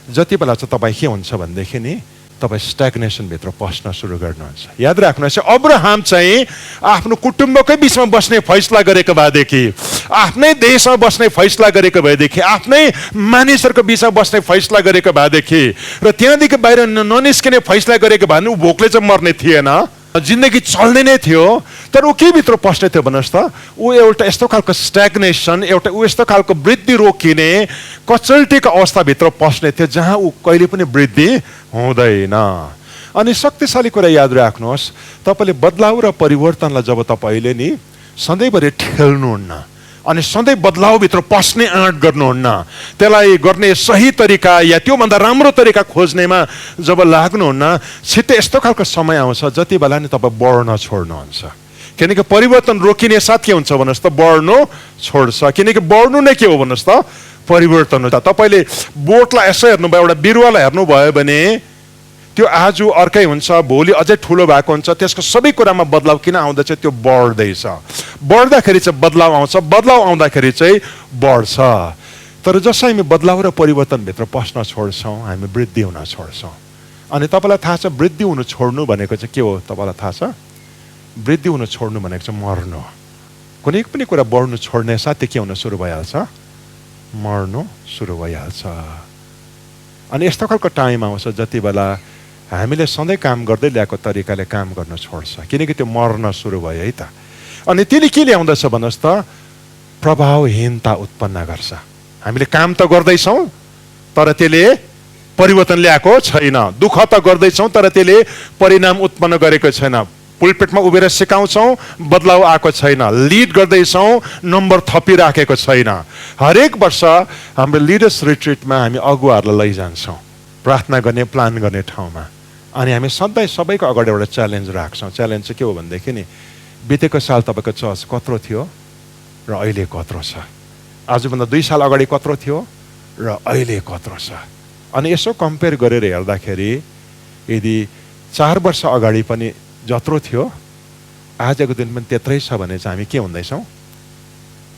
जति बेला चाहिँ तपाईँ के हुन्छ भनेदेखि नि तपाईँ स्ट्याग्नेसनभित्र पस्न सुरु गर्नुहुन्छ। याद राख्नुहोस्, अब्राहम चाहिँ आफ्नो कुटुम्बकै बिचमा बस्ने फैसला गरेको भएदेखि, आफ्नै देशमा बस्ने फैसला गरेको भएदेखि, आफ्नै मानिसहरूको बिचमा बस्ने फैसला गरेको भएदेखि र त्यहाँदेखि बाहिर ननिस्किने फैसला गरेको भए ऊ भोकले चाहिँ मर्ने थिएन, जिन्दगी चल्ने नै थियो। तर ऊ के भित्र पस्ने थियो भन्नुहोस् त, ऊ एउटा यस्तो खालको स्ट्याग्नेसन, एउटा ऊ यस्तो खालको वृद्धि रोकिने कचल्टीको अवस्थाभित्र पस्ने थियो जहाँ ऊ कहिले पनि वृद्धि हुँदैन। अनि शक्तिशाली कुरा याद राख्नुहोस्, तपाईँले बदलाउ र परिवर्तनलाई जब तपाईँले नि सधैँभरि ठेल्नुहुन्न अनि सधैँ बदलाउभित्र पस्ने आँट गर्नुहुन्न, त्यसलाई गर्ने सही तरिका या त्योभन्दा राम्रो तरिका खोज्नेमा जब लाग्नुहुन्न, छिट्टै यस्तो खालको समय आउँछ जति बेला नि तपाईँ बढ्न छोड्नुहुन्छ। किनकि परिवर्तन रोकिने साथ के हुन्छ भन्नुहोस् त, बढ्नु छोड्छ। किनकि बढ्नु नै के हो भन्नुहोस् त, परिवर्तन हो। तपाईँले बोटलाई यसो हेर्नुभयो, एउटा बिरुवालाई हेर्नुभयो भने त्यो आज अर्कै हुन्छ, भोलि अझै ठुलो भएको हुन्छ, त्यसको सबै कुरामा बदलाव किन आउँदैछ? त्यो बढ्दैछ। बढ्दाखेरि चाहिँ बदलाव आउँछ, बदलाव आउँदाखेरि चाहिँ बढ्छ। तर जसै हामी बदलाव र परिवर्तनभित्र पस्न छोड्छौँ, हामी वृद्धि हुन छोड्छौँ। अनि तपाईँलाई थाहा छ वृद्धि हुनु छोड्नु भनेको चाहिँ के हो? तपाईँलाई थाहा छ? वृद्धि हुनु छोड्नु भनेको चाहिँ मर्नु। कुनै पनि कुरा बढ्नु छोड्ने साथै के हुन सुरु भइहाल्छ? मर्नु सुरु भइहाल्छ। अनि यस्तो खालको टाइम आउँछ जति बेला हामीले सधैँ काम गर्दै ल्याएको तरिकाले काम गर्न छोड्छ, किनकि त्यो मर्न सुरु भयो है त। अनि त्यसले के ल्याउँदछ भन्नुहोस् त? प्रभावहीनता उत्पन्न गर्छ। हामीले काम त गर्दैछौँ तर त्यसले परिवर्तन ल्याएको छैन। दुःख त गर्दैछौँ तर त्यसले परिणाम उत्पन्न गरेको छैन। पुलपिटमा उभिएर सिकाउँछौँ, बदलाव आएको छैन। लिड गर्दैछौँ, नम्बर थपिराखेको छैन। हरेक वर्ष हाम्रो लिडर्स रिट्रिटमा हामी अगुवाहरूलाई लैजान्छौँ प्रार्थना गर्ने, प्लान गर्ने ठाउँमा। अनि हामी सधैँ सबैको अगाडि एउटा च्यालेन्ज राख्छौँ। च्यालेन्ज चाहिँ के हो भनेदेखि नि, बितेको साल तपाईँको चर्च कत्रो थियो र अहिले कत्रो छ? आजभन्दा 2 साल अगाडि कत्रो थियो र अहिले कत्रो छ? अनि यसो कम्पेयर गरेर हेर्दाखेरि यदि 4 वर्ष अगाडि पनि जत्रो थियो, आजको दिन पनि त्यत्रै छ भने चाहिँ हामी के हुँदैछौँ?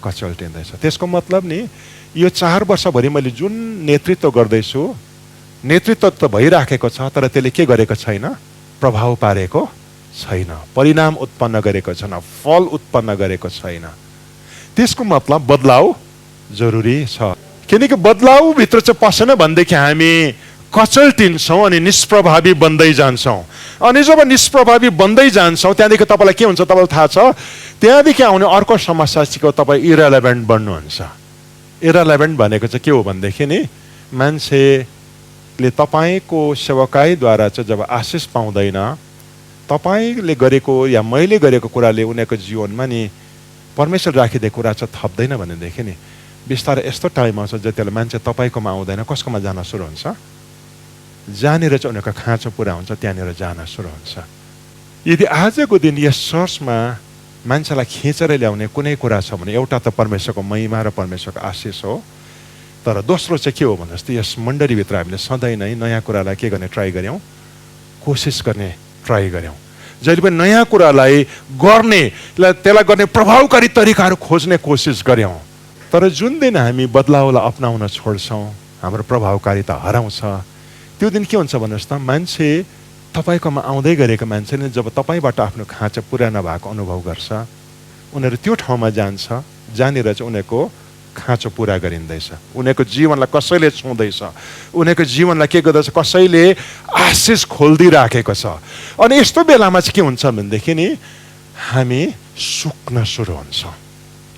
कचल्टिँदैछ। त्यसको मतलब नि यो 4 वर्षभरि मैले जुन नेतृत्व गर्दैछु, नेतृत्व त भइराखेको छ तर त्यसले के गरेको छैन? प्रभाव पारेको छैन, परिणाम उत्पन्न गरेको छैन, फल उत्पन्न गरेको छैन। त्यसको मतलब बदलाव जरुरी छ। किनकि बदलावभित्र चाहिँ पसेन भनेदेखि हामी कचल्टिन्छौँ अनि निष्प्रभावी बन्दै जान्छौँ। अनि जब निष्प्रभावी बन्दै जान्छौँ त्यहाँदेखि तपाईँलाई के हुन्छ? तपाईँलाई थाहा छ, त्यहाँदेखि आउने अर्को समस्या चाहिँ तपाईँ इरेलेभेन्ट बन्नुहुन्छ। इरेलेभेन्ट भनेको चाहिँ के हो भनेदेखि नि, मान्छेले तपाईँको सेवकाईद्वारा चाहिँ जब आशिष पाउँदैन, तपाईँले गरेको या मैले गरेको कुराले उनीहरूको जीवनमा नि परमेश्वर राखिदिएको कुरा चाहिँ थप्दैन भनेदेखि नि बिस्तारै यस्तो टाइम आउँछ जति बेला मान्छे तपाईँकोमा आउँदैन, कसकोमा जान सुरु हुन्छ? जहाँनिर चाहिँ उनीहरूको खाँचो पुरा हुन्छ त्यहाँनिर जान सुरु हुन्छ। यदि आजको दिन यस चर्चमा मान्छेलाई खिचेर ल्याउने कुनै कुरा छ भने एउटा त परमेश्वरको महिमा र परमेश्वरको आशिष हो। तर दोस्रो चाहिँ के हो भन्नुहोस् त, यस मण्डलीभित्र हामीले सधैँ नै नयाँ कुरालाई के गर्ने ट्राई गऱ्यौँ? कोसिस गर्ने ट्राई गऱ्यौँ। जहिले पनि नयाँ कुरालाई गर्ने, त्यसलाई गर्ने प्रभावकारी तरिकाहरू खोज्ने कोसिस गऱ्यौँ। तर जुन दिन हामी बदलावलाई अपनाउन छोड्छौँ, हाम्रो प्रभावकारिता हराउँछ। त्यो दिन के हुन्छ भन्नुहोस् त, मान्छे तपाईँकोमा आउँदै गरेको मान्छेले जब तपाईँबाट आफ्नो खाँचो पुरा नभएको अनुभव गर्छ, उनीहरू त्यो ठाउँमा जान्छ जहाँनिर चाहिँ उनीहरूको खाँचो पुरा गरिँदैछ, उनीहरूको जीवनलाई कसैले छुँदैछ, उनीहरूको जीवनलाई के गर्दैछ, कसैले आशिष खोलिदिइराखेको छ। अनि यस्तो बेलामा चाहिँ के हुन्छ भनेदेखि नि हामी सुक्न सुरु हुन्छौँ।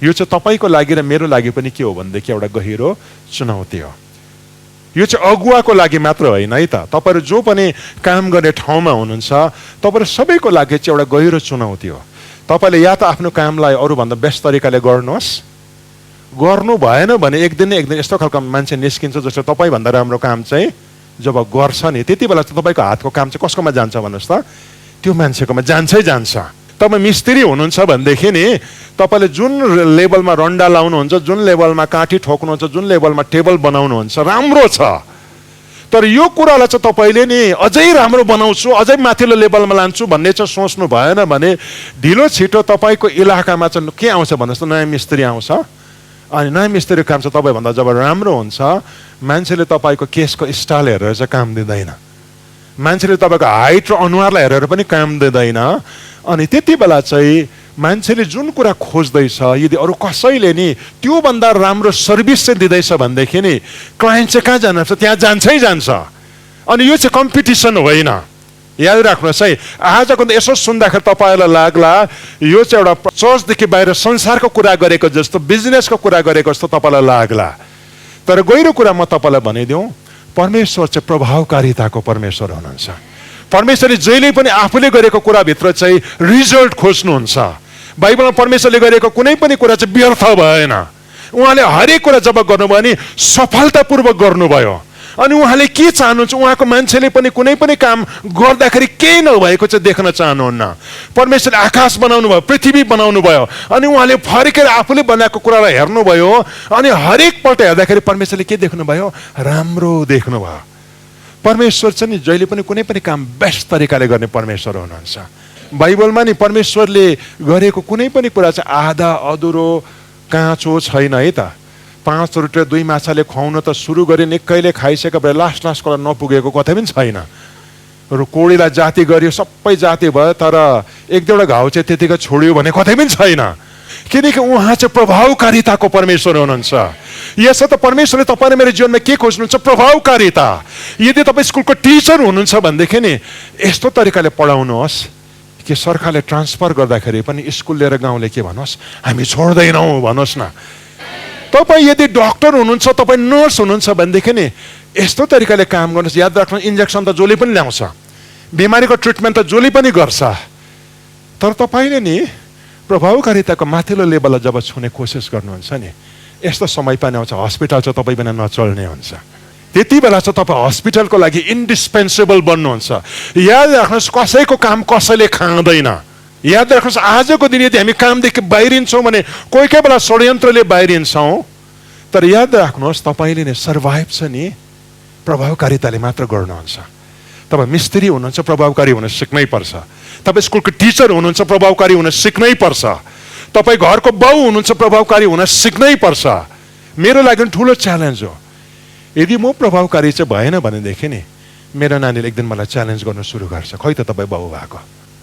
यो चाहिँ तपाईँको लागि र मेरो लागि पनि के हो भनेदेखि एउटा गहिरो चुनौती हो। यो चाहिँ अगुवाको लागि मात्र होइन है त, तपाईँहरू जो पनि काम गर्ने ठाउँमा हुनुहुन्छ तपाईँहरू सबैको लागि चाहिँ एउटा गहिरो चुनौती हो। तपाईँले या त आफ्नो कामलाई अरूभन्दा बेस्ट तरिकाले गर्नुहोस्, गर्नु भएन भने एक दिन यस्तो खालको मान्छे निस्किन्छ जस्तो तपाईँभन्दा राम्रो काम चाहिँ जब गर्छ नि त्यति बेला चाहिँ तपाईँको हातको काम चाहिँ कसकोमा जान्छ भन्नुहोस् त? त्यो मान्छेकोमा जान्छै जान्छ। तपाईँ मिस्त्री हुनुहुन्छ भनेदेखि नि तपाईँले जुन लेभलमा रन्डा लाउनुहुन्छ, जुन लेभलमा काँटी ठोक्नुहुन्छ, जुन लेभलमा टेबल बनाउनुहुन्छ राम्रो छ। तर यो कुरालाई चाहिँ तपाईँले नि अझै राम्रो बनाउँछु, अझै माथिल्लो लेभलमा लान्छु भन्ने चाहिँ सोच्नु भएन भने ढिलो छिटो तपाईँको इलाकामा चाहिँ के आउँछ भन्नुहोस् त? नयाँ मिस्त्री आउँछ। अनि नयाँ मिस्त्रीको काम चाहिँ तपाईँभन्दा जब राम्रो हुन्छ, मान्छेले तपाईँको केसको स्टाइल हेरेर चाहिँ काम दिँदैन, मान्छेले तपाईँको हाइट र अनुहारलाई हेरेर पनि काम दिँदैन। अनि त्यति बेला चाहिँ मान्छेले जुन कुरा खोज्दैछ, यदि अरू कसैले नि त्योभन्दा राम्रो सर्भिस चाहिँ दिँदैछ भनेदेखि नि क्लाइन्ट चाहिँ कहाँ जान्छ? त्यहाँ जान्छै जान्छ। अनि यो चाहिँ कम्पिटिसन होइन, याद राख्नुहोस् है। आजको यसो सुन्दाखेरि तपाईँलाई लाग्ला यो चाहिँ एउटा चर्चदेखि बाहिर संसारको कुरा गरेको जस्तो, बिजनेसको कुरा गरेको जस्तो तपाईँलाई लाग्ला। तर गहिरो कुरा म तपाईँलाई भनिदिउँ, परमेश्वर चाहिँ प्रभावकारिताको परमेश्वर हुनुहुन्छ। परमेश्वरले जहिले पनि आफूले गरेको कुराभित्र चाहिँ रिजल्ट खोज्नुहुन्छ। बाइबलमा परमेश्वरले गरेको कुनै पनि कुरा चाहिँ व्यर्थ भएन। उहाँले हरेक कुरा जब गर्नुभयो नि सफलतापूर्वक गर्नुभयो। अनि उहाँले के चाहनुहुन्छ? उहाँको मान्छेले पनि कुनै पनि काम गर्दाखेरि केही नभएको चाहिँ देख्न चाहनुहुन्न। परमेश्वरले आकाश बनाउनु भयो, पृथ्वी बनाउनु भयो, अनि उहाँले फर्केर आफूले बनाएको कुरालाई हेर्नुभयो। अनि हरेक पल्ट हेर्दाखेरि परमेश्वरले के देख्नुभयो? राम्रो देख्नुभयो। परमेश्वर चाहिँ नि जहिले पनि कुनै पनि काम बेस्ट तरिकाले गर्ने परमेश्वर हुनुहुन्छ। बाइबलमा नि परमेश्वरले गरेको कुनै पनि कुरा चाहिँ आधा अधुरो काँचो छैन है त। 5 रोटी र 2 माछाले खुवाउन त सुरु गरे, निकैले खाइसकेपछि लास्टको नपुगेको कतै पनि छैन। र कोडीलाई जाति गर्यो, सबै जाति भयो, तर एक दुईवटा घाउ चाहिँ त्यतिकै छोड्यो भने कतै पनि छैन। किनकि उहाँ चाहिँ प्रभावकारिताको परमेश्वर हुनुहुन्छ। यसो त परमेश्वरले तपाईँ र मेरो जीवनमा के खोज्नुहुन्छ? प्रभावकारिता। यदि तपाईँ स्कुलको टिचर हुनुहुन्छ भनेदेखि नि यस्तो तरिकाले पढाउनुहोस् कि सरकारले ट्रान्सफर गर्दाखेरि पनि स्कुल लिएर गाउँले के भन्नुहोस्? हामी छोड्दैनौँ भन्नुहोस् न। तपाईँ यदि डक्टर हुनुहुन्छ, तपाईँ नर्स हुनुहुन्छ भनेदेखि नि यस्तो तरिकाले काम गर्नुहोस्। याद राख्नु, इन्जेक्सन त जसले पनि ल्याउँछ, बिमारीको ट्रिटमेन्ट त जसले पनि गर्छ, तर तपाईँले नि प्रभावकारिताको माथिल्लो लेभललाई जब छुने कोसिस गर्नुहुन्छ नि, यस्तो समय पनि आउँछ हस्पिटल चाहिँ तपाईँ बिना नचल्ने हुन्छ। त्यति बेला चाहिँ तपाईँ हस्पिटलको लागि इन्डिस्पेन्सेबल बन्नुहुन्छ। याद राख्नुहोस्, कसैको काम कसैले खाँदैन। याद राख्नुहोस्, आजको दिन यदि हामी कामदेखि बाहिरिन्छौँ भने कोही कोही बेला षड्यन्त्रले बाहिरिन्छौँ, तर याद राख्नुहोस् तपाईँले नै सर्भाइभ छ नि प्रभावकारिताले मात्र गर्नुहुन्छ। तपाईँ मिस्त्री हुनुहुन्छ, प्रभावकारी हुन सिक्नै पर्छ। तपाईँ स्कुलको टिचर हुनुहुन्छ, प्रभावकारी हुन सिक्नै पर्छ। तपाईँ घरको बाउ हुनुहुन्छ, प्रभावकारी हुन सिक्नै पर्छ। मेरो लागि ठुलो च्यालेन्ज हो। यदि म प्रभावकारी चाहिँ भएन भनेदेखि नि मेरो नानीले एक दिन मलाई च्यालेन्ज गर्न सुरु गर्छ, खै त तपाईँ बाउ भएको।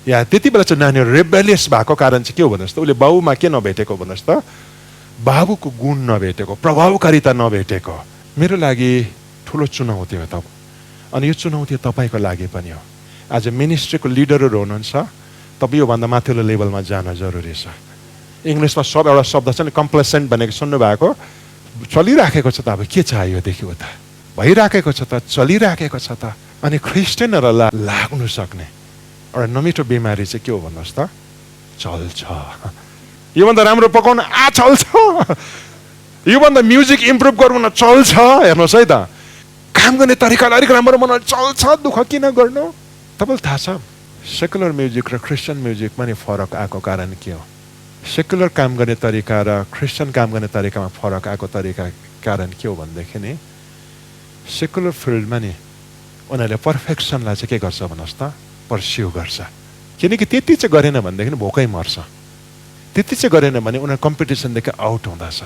या त्यति बेला चाहिँ नानीहरू रेबेलियस भएको कारण चाहिँ के हो भन्नुहोस् त? उसले बाउमा के नभेटेको भन्नुहोस् त? बाबुको गुण नभेटेको, प्रभावकारिता नभेटेको। मेरो लागि ठुलो चुनौती हो त। अनि यो चुनौती तपाईँको लागि पनि हो। आज मिनिस्ट्रीको लिडरहरू हुनुहुन्छ, तपाईँ योभन्दा माथिल्लो लेभलमा जान जरुरी छ। इङ्ग्लिसमा एउटा शब्द छ नि, कम्प्लेसेन्ट भनेको सुन्नुभएको? चलिराखेको छ त, अब के चाहियोदेखि उता भइराखेको छ त, चलिराखेको छ त। अनि क्रिस्चियनहरूलाई लाग्नु सक्ने एउटा नमिठो बिमारी चाहिँ के हो भन्नुहोस् त? चल्छ। योभन्दा राम्रो पकाउन चल्छ, योभन्दा म्युजिक इम्प्रुभ गर्नु न चल्छ। हेर्नुहोस् है त, काम गर्ने तरिकालाई अलिक राम्रो बनाउन चल्छ, दुःख किन गर्नु? तपाईँलाई थाहा छ सेकुलर म्युजिक र क्रिस्चियन म्युजिकमा नि फरक आएको कारण के हो? सेकुलर काम गर्ने तरिका र क्रिस्चियन काम गर्ने तरिकामा फरक आएको तरिका कारण के हो भनेदेखि नि सेकुलर फिल्डमा नि उनीहरूले पर्फेक्सनलाई चाहिँ के गर्छ भन्नुहोस् त? पर्स्यु गर्छ। किनकि त्यति चाहिँ गरेन भनेदेखि भोकै मर्छ। त्यति चाहिँ गरेन भने उनीहरू कम्पिटिसनदेखि आउट हुँदछ।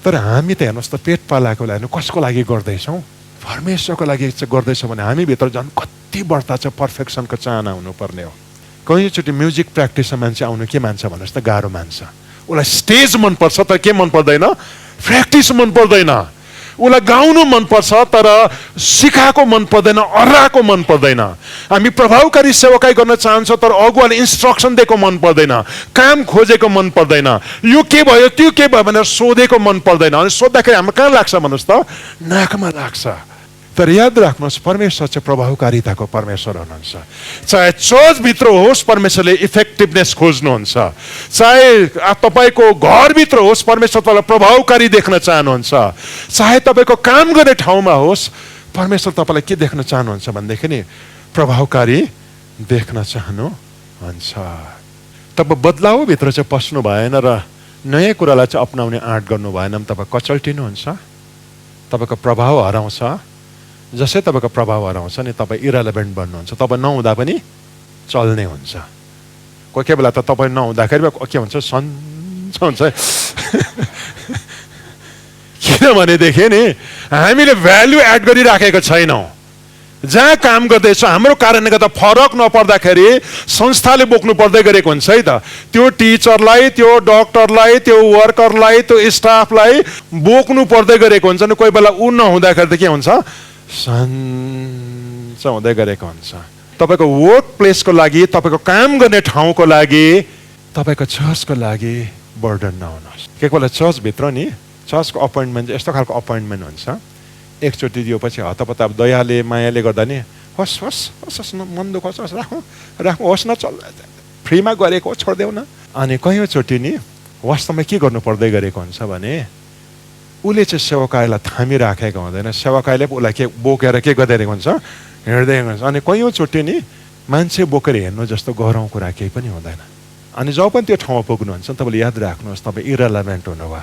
तर हामी त हेर्नुहोस् त, पेट पालाको लागि कसको लागि गर्दैछौँ? परमेश्वरको लागि चाहिँ गर्दैछौँ भने हामीभित्र झन् कति बढ्ता चाहिँ पर्फेक्सनको चाहना हुनुपर्ने हो। कहिलेचोटि म्युजिक प्र्याक्टिसमा मान्छे आउनु के मान्छ भन्नुहोस् त? गाह्रो मान्छ। उसलाई स्टेज मनपर्छ तर के मन पर्दैन? प्र्याक्टिस मन पर्दैन। उसलाई गाउनु मनपर्छ तर सिकाएको मन पर्दैन, अर्राको मन पर्दैन। हामी प्रभावकारी सेवकाई गर्न चाहन्छौँ तर अगुवाले इन्स्ट्रक्सन दिएको मन पर्दैन, काम खोजेको मन पर्दैन, यो के भयो त्यो के भयो भनेर सोधेको मन पर्दैन। अनि सोद्धाखेरि हाम्रो कहाँ लाग्छ भन्नुहोस् त? नाकमा लाग्छ। तर याद राख्नुहोस्, परमेश्वर चाहिँ प्रभावकारिताको परमेश्वर हुनुहुन्छ। चाहे चर्चभित्र होस् परमेश्वरले इफेक्टिभनेस खोज्नुहुन्छ, चाहे तपाईँको घरभित्र होस् परमेश्वर तपाईँलाई प्रभावकारी देख्न चाहनुहुन्छ, चाहे तपाईँको काम गर्ने ठाउँमा होस् परमेश्वर तपाईँलाई के देख्न चाहनुहुन्छ भनेदेखि नि प्रभावकारी देख्न चाहनुहुन्छ। तपाईँ बदलावभित्र चाहिँ पस्नु भएन र नयाँ कुरालाई चाहिँ अपनाउने आँट गर्नु भएन भने तपाईँ कचल्टिनुहुन्छ, तपाईँको प्रभाव हराउँछ। जसै तपाईँको प्रभाव हराउँछ नि तपाईँ इरेलेभेन्ट बन्नुहुन्छ। तपाईँ नहुँदा पनि चल्ने हुन्छ। कोही कोही बेला त तपाईँ नहुँदाखेरि के हुन्छ? सन्च हुन्छ। किनभनेदेखि नि हामीले भ्याल्यु एड गरिराखेको छैनौँ। जहाँ काम गर्दैछौँ हाम्रो कारणले गर्दा फरक नपर्दाखेरि संस्थाले बोक्नु पर्दै गरेको हुन्छ है त। त्यो टिचरलाई, त्यो डक्टरलाई, त्यो वर्करलाई, त्यो स्टाफलाई बोक्नु पर्दै गरेको हुन्छ। नि कोही बेला ऊ नहुँदाखेरि त के हुन्छ? सन्च हुँदै गरेको हुन्छ। तपाईँको वर्क प्लेसको लागि, तपाईँको काम गर्ने ठाउँको लागि, तपाईँको चर्चको लागि बर्डन नहुनुहोस्। के बेला चर्चभित्र नि चर्चको अपोइन्टमेन्ट यस्तो खालको अपोइन्टमेन्ट हुन्छ, एकचोटि दिएपछि हतपत अब दयाले मायाले गर्दा नि होस् होस् होस् होस् न, मन दुःख होस् राखौँ राखौँ, होस् न, चल फ्रीमा गरेको छोडिदेऊ न। अनि कयौँचोटि नि वास्तवमा के गर्नु पर्दै गरेको हुन्छ भने उसले चाहिँ सेवकाईलाई थामिराखेको हुँदैन, सेवकाईले उसलाई के बोकेर के गरिदिएको हुन्छ? हिँड्दै हुन्छ। अनि कयौँचोटि नि मान्छे बोकेर हिँड्नु जस्तो गरौँ कुरा केही पनि हुँदैन। अनि जब पनि त्यो ठाउँमा पुग्नुहुन्छ तपाईँले याद राख्नुहोस् तपाईँ इरेलेभेन्ट हुनुभयो।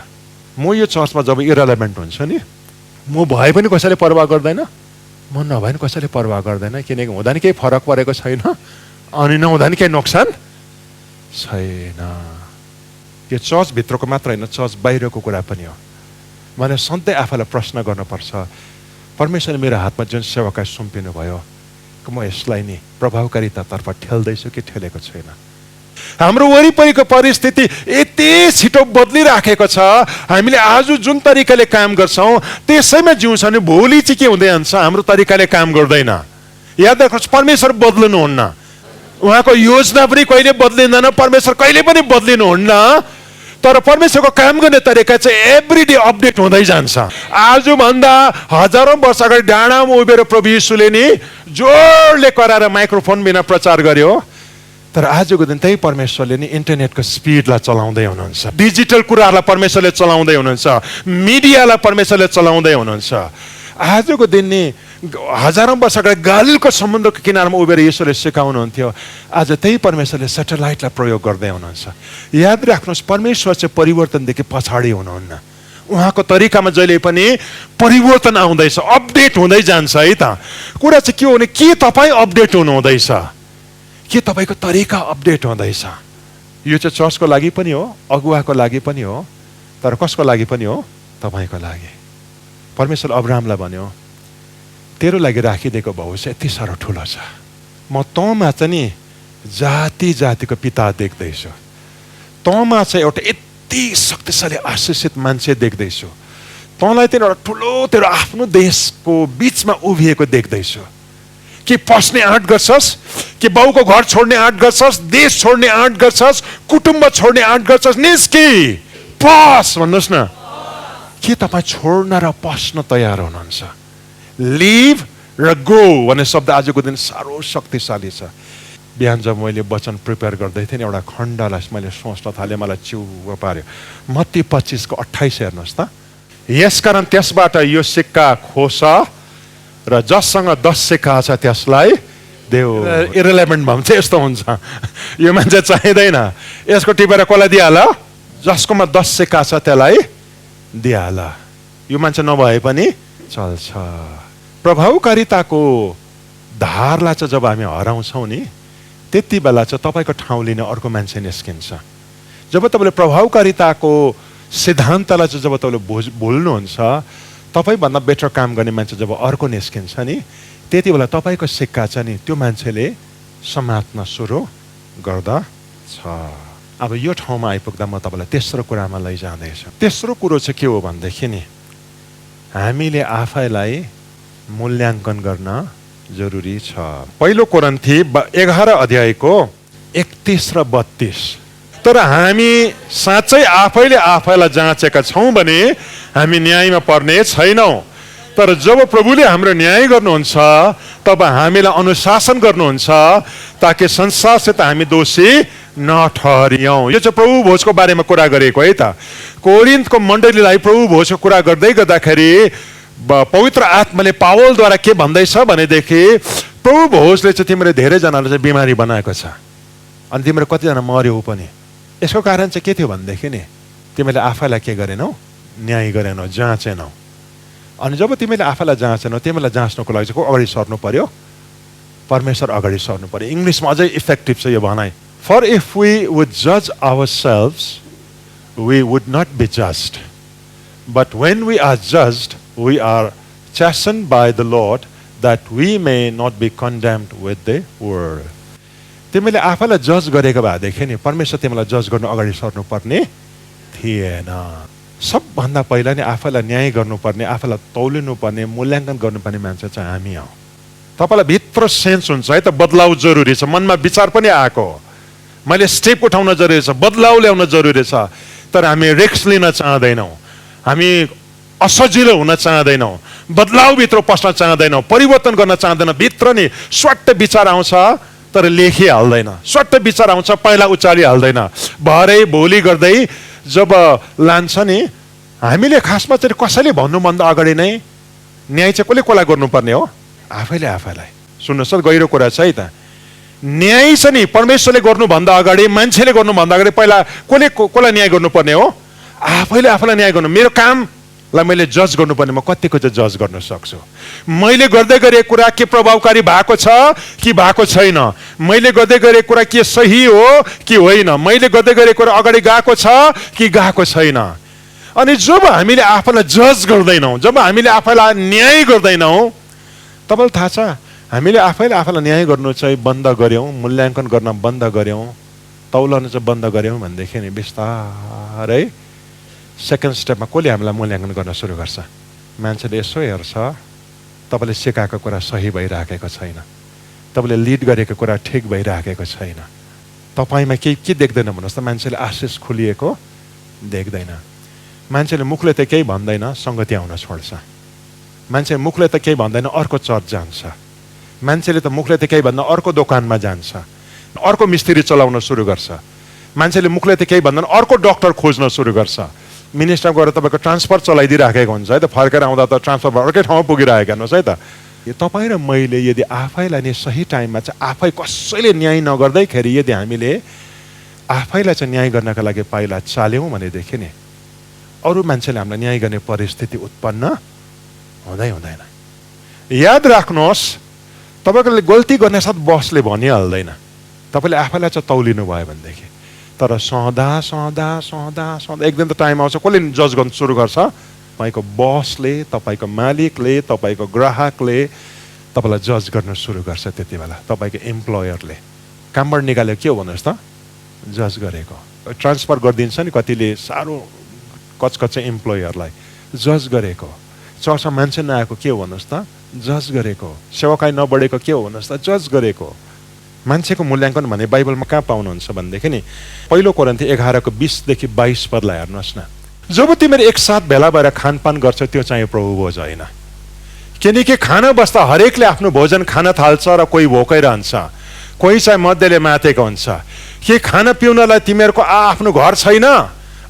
म यो चर्चमा जब इरेलेभेन्ट हुन्छ नि म भए पनि कसैले परवाह गर्दैन, म नभए नि कसैले परवाह गर्दैन, किनकि हुँदा नि केही फरक परेको छैन अनि नहुँदा नि केही नोक्सान छैन। यो चर्चभित्रको मात्र होइन, चर्च बाहिरको कुरा पनि हो। मैले सधैँ आफूलाई प्रश्न गर्नुपर्छ, परमेश्वरले मेरो हातमा जुन सेवाकाई सुम्पिनु भयो, म यसलाई नि प्रभावकारितातर्फ ठेल्दैछु कि ठेलेको छैन। हाम्रो वरिपरिको परिस्थिति यति छिटो बदलिराखेको छ, हामीले आज जुन तरिकाले काम गर्छौँ त्यसैमा जिउँछ भने भोलि चाहिँ के हुँदै जान्छ, हाम्रो तरिकाले काम गर्दैन। याद राख्नुहोस्, परमेश्वर बदल्नुहुन्न, उहाँको योजना पनि कहिले बदलिँदैन, परमेश्वर कहिले पनि बदलिनुहुन्न। तर परमेश्वरको काम गर्ने तरिका चाहिँ एभ्रिडे अपडेट हुँदै जान्छ। आजभन्दा हजारौँ वर्ष अगाडि डाँडामा उभिएर प्रभु यीशुले नि जोडले कराएर माइक्रोफोन बिना प्रचार गर्यो, तर आजको दिन त्यही परमेश्वरले नि इन्टरनेटको स्पिडलाई चलाउँदै हुनुहुन्छ, डिजिटल कुराहरूलाई परमेश्वरले चलाउँदै हुनुहुन्छ, मिडियालाई परमेश्वरले चलाउँदै हुनुहुन्छ। आजको दिन नि हजारौँ वर्ष अगाडि गालिलको समुद्रको किनारमा उभिएर यीशुले सिकाउनुहुन्थ्यो, आज त्यही परमेश्वरले सेटेलाइटलाई प्रयोग गर्दै हुनुहुन्छ। याद राख्नुहोस्, परमेश्वर चाहिँ परिवर्तनदेखि पछाडि हुनुहुन्न, उहाँको तरिकामा जहिले पनि परिवर्तन आउँदैछ, अपडेट हुँदै जान्छ है त। कुरा चाहिँ के हो भने, के तपाईँ अपडेट हुनुहुँदैछ, के तपाईँको तरिका अपडेट हुँदैछ? यो चाहिँ चर्चको लागि पनि हो, अगुवाको लागि पनि हो, तर कसको लागि पनि हो? तपाईँको लागि। परमेश्वर अब्राहमलाई भन्यो, तेरो लागि राखिदिएको भविष्य यति साह्रो ठुलो छ, म तँमा चाहिँ नि जाति जातिको पिता देख्दैछु, तँमा चाहिँ एउटा यति शक्तिशाली आशिषित मान्छे देख्दैछु, तँलाई चाहिँ एउटा ठुलो तेरो आफ्नो देशको बिचमा उभिएको देख्दैछु। कि पस्ने आँट गर्छस्, कि बाउको घर छोड्ने आँट गर्छस्, देश छोड्ने आँट गर्छस्, कुटुम्ब छोड्ने आँट गर्छस्, निस्की पस भन्नुहोस् न। के तपाईँ छोड्न र पस्न तयार हुनुहुन्छ? लिभ र गो भन्ने शब्द आजको दिन साह्रो शक्तिशाली छ। बिहान जब मैले वचन प्रिपेयर गर्दै थिएँ, एउटा खण्डलाई मैले सोच्न थालेँ, मलाई चिउ पार्यो। मत्ती 25:28 हेर्नुहोस् त। यसकारण त्यसबाट यो सिक्का खोस र जससँग 10 सिक्का छ त्यसलाई देऊ। इरेलेभेन्ट भयो भने चाहिँ यस्तो हुन्छ, यो मान्छे चाहिँदैन, यसको टिपेर कसलाई दिइहाल, जसकोमा 10 सिक्का छ त्यसलाई दिइहाल, यो मान्छे नभए पनि चल्छ। प्रभावकारिताको धारलाई चाहिँ जब हामी हराउँछौँ नि, त्यति बेला चाहिँ तपाईँको ठाउँ लिने अर्को मान्छे निस्किन्छ। जब तपाईँले प्रभावकारिताको सिद्धान्तलाई चाहिँ जब तपाईँले भुल्नुहुन्छ, तपाईँभन्दा बेटर काम गर्ने मान्छे जब अर्को निस्किन्छ नि, त्यति बेला तपाईँको सिक्का चाहिँ नि त्यो मान्छेले समात्न सुरु गर्दछ। अब यो ठाउँमा आइपुग्दा म तपाईँलाई तेस्रो कुरामा लैजाँदैछु। तेस्रो कुरो चाहिँ के हो भनेदेखि नि, हामीले आफैलाई मूल्याङ्कन गर्न जरुरी छ। पहिलो कोरिन्थी 11:31 र 32। तर हामी साँच्चै आफैले आफैलाई जाँचेका छौँ भने हामी न्यायमा पर्ने छैनौँ। तर जब प्रभुले हाम्रो न्याय गर्नुहुन्छ तब हामीलाई अनुशासन गर्नुहुन्छ, ताकि संसारसित हामी दोषी नठहरियौँ। यो चाहिँ प्रभु भोजको बारेमा कुरा गरेको है त। कोरिन्थको मण्डलीलाई प्रभु भोजको कुरा गर्दै गर्दाखेरि पवित्र आत्माले पावलद्वारा के भन्दैछ भनेदेखि, प्रभु भोजले चाहिँ तिम्रो धेरैजनालाई चाहिँ बिमारी बनाएको छ अनि तिम्रो कतिजना मर्यो पनि। यसको कारण चाहिँ के थियो भनेदेखि नि, तिमीले आफैलाई के गरेनौ, न्याय गरेनौ, जाँचेनौ। अनि जब तिमीले आफैलाई जाँचेनौ, तिमीलाई जाँच्नको लागि चाहिँ को अगाडि सर्नु पर्यो? परमेश्वर अगाडि सर्नु पर्यो। इङ्ग्लिसमा अझै इफेक्टिभ छ यो भनाइ। For if we would judge ourselves, we would not be judged. But when we are judged, we are chastened by the Lord, that we may not be condemned with the world. तिमीले आफैलाई जज गरेको भएदेखि नि परमेश्वर तिमीलाई जज गर्नु अगाडि सर्नुपर्ने थिएन। सबभन्दा पहिला नि आफैलाई न्याय गर्नुपर्ने, आफैलाई तौलिनुपर्ने, मूल्याङ्कन गर्नुपर्ने मान्छे चाहिँ हामी हौ। तपाईँलाई भित्र सेन्स हुन्छ है त, बदलाउ जरुरी छ। मनमा विचार पनि आएको, मैले स्टेप उठाउन जरुरी छ, बदलाउ ल्याउन जरुरी छ। तर हामी रिस्क लिन चाहँदैनौँ, हामी असजिलो हुन चाहँदैनौँ, बदलाउभित्र पस्न चाहँदैनौँ, परिवर्तन गर्न चाहँदैनौँ। भित्र नि स्वाट्ट विचार आउँछ तर लेखिहाल्दैन, स्वाट्ट विचार आउँछ पहिला उचालिहाल्दैन, भरै भोलि गर्दै जब लान्छ नि। हामीले खासमा चाहिँ कसैले भन्नुभन्दा अगाडि नै न्याय चाहिँ कसले कसलाई गर्नुपर्ने हो? आफैले आफैलाई। सुन्नुहोस्, गहिरो कुरा छ है त। न्याय चाहिँ नि परमेश्वरले गर्नुभन्दा अगाडि, मान्छेले गर्नुभन्दा अगाडि पहिला कसले कसलाई न्याय गर्नुपर्ने हो? आफैले आफैलाई न्याय गर्नु। मेरो काम लाई मैले जज गर्नुपर्ने म कतिको चाहिँ जज गर्न सक्छु? मैले गर्दै गरेको कुरा के प्रभावकारी भएको छ कि भएको छैन? मैले गर्दै गरेको कुरा के सही हो कि होइन? मैले गर्दै गरेको कुरा अगाडि गएको छ कि गएको छैन? अनि जब हामीले आफूलाई जज गर्दैनौँ, जब हामीले आफैलाई न्याय गर्दैनौँ, तपाईँलाई थाहा छ हामीले आफैले आफैलाई न्याय गर्नु चाहिँ बन्द गऱ्यौँ, मूल्याङ्कन गर्न बन्द गऱ्यौँ, तौलन चाहिँ बन्द गऱ्यौँ भनेदेखि नि बिस्तारै सेकेन्ड स्टेपमा कसले हामीलाई मूल्याङ्कन गर्न सुरु गर्छ? मान्छेले यसो हेर्छ, तपाईँले सिकाएको कुरा सही भइराखेको छैन, तपाईँले लिड गरेको कुरा ठिक भइराखेको छैन, तपाईँमा केही के देख्दैन भन्नुहोस् त? मान्छेले आशिष खुलिएको देख्दैन। मान्छेले मुखले त केही भन्दैन, सङ्गति आउन छोड्छ। मान्छे मुखले त केही भन्दैन, अर्को चर्च जान्छ। मान्छेले त मुखले त केही भन्दैन, अर्को दोकानमा जान्छ, अर्को मिस्त्री चलाउन सुरु गर्छ। मान्छेले मुखले त केही भन्दैन, अर्को डक्टर खोज्न सुरु गर्छ। मिनिस्टर गएर तपाईँको ट्रान्सफर चलाइदिइराखेको हुन्छ है त, फर्केर आउँदा त ट्रान्सफर अर्कै ठाउँमा पुगिरहेको हेर्नुहोस् है त। यो तपाईँ र मैले यदि आफैलाई नि सही टाइममा चाहिँ आफै कसैले न्याय नगर्दैखेरि यदि हामीले आफैलाई चाहिँ न्याय गर्नका लागि पाइला चाल्यौँ भनेदेखि नि अरू मान्छेले हामीलाई न्याय गर्ने परिस्थिति उत्पन्न हुँदैन। याद राख्नुहोस्, तपाईँले गल्ती गर्ने साथ बसले भनिहाल्दैन, तपाईँले आफैलाई चाहिँ तौलिनु भयो भनेदेखि। तर सधैँ एक दिन त टाइम आउँछ, कसले जज गर्न सुरु गर्छ? तपाईँको बसले, तपाईँको मालिकले, तपाईँको ग्राहकले तपाईँलाई जज गर्न सुरु गर्छ। त्यति बेला तपाईँको इम्प्लोयरले कामबाट निकालेको के हो भन्नुहोस् त? जज गरेको। ट्रान्सफर गरिदिन्छ नि कतिले, साह्रो कचकच इम्प्लोयरलाई जज गरेको। चर्चमा मान्छे नआएको के हो भन्नुहोस् त? जज गरेको। सेवाकाई नबढेको के हो भन्नुहोस् त? जज गरेको। मान्छेको मूल्याङ्कन भने बाइबलमा कहाँ पाउनुहुन्छ भनेदेखि नि पहिलो कोरिन्थी 11:20 देखि 22 पदलाई हेर्नुहोस् न। जब तिमीहरू एकसाथ भेला भएर खानपान गर्छ त्यो चाहिँ प्रभु भोज होइन। किनकि खाना बस्दा हरेकले आफ्नो भोजन खान थाल्छ र कोही भोकै रहन्छ, कोही चाहिँ मध्यले मातेको हुन्छ। के खाना पिउनलाई तिमीहरूको आफ्नो घर छैन?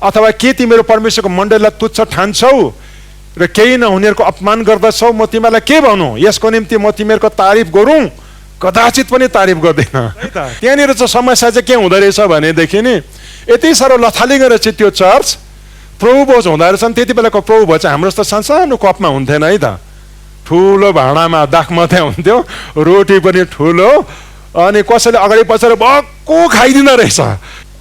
अथवा के तिमीहरू परमेश्वरको मण्डलीलाई तुच्छ ठान्छौ र केही नहुनेहरूको अपमान गर्दछौ? म तिमीहरूलाई के भनौँ? यसको निम्ति म तिमीहरूको तारिफ गरौँ? कदाचित पनि तारिफ गर्दैन। त्यहाँनिर चाहिँ समस्या चाहिँ के हुँदो रहेछ भनेदेखि नि यति साह्रो लथालिङ्ग रहेछ त्यो चर्च। प्रभु भोज हुँदो रहेछ नि, त्यति बेलाको प्रभु भोज चाहिँ हाम्रो जस्तो सानो कपमा हुन्थेन है त, ठुलो भाँडामा दाख मात्रै हुन्थ्यो, रोटी पनि ठुलो, अनि कसैले अगाडि पछाडि भक्कु खाइदिँदो रहेछ।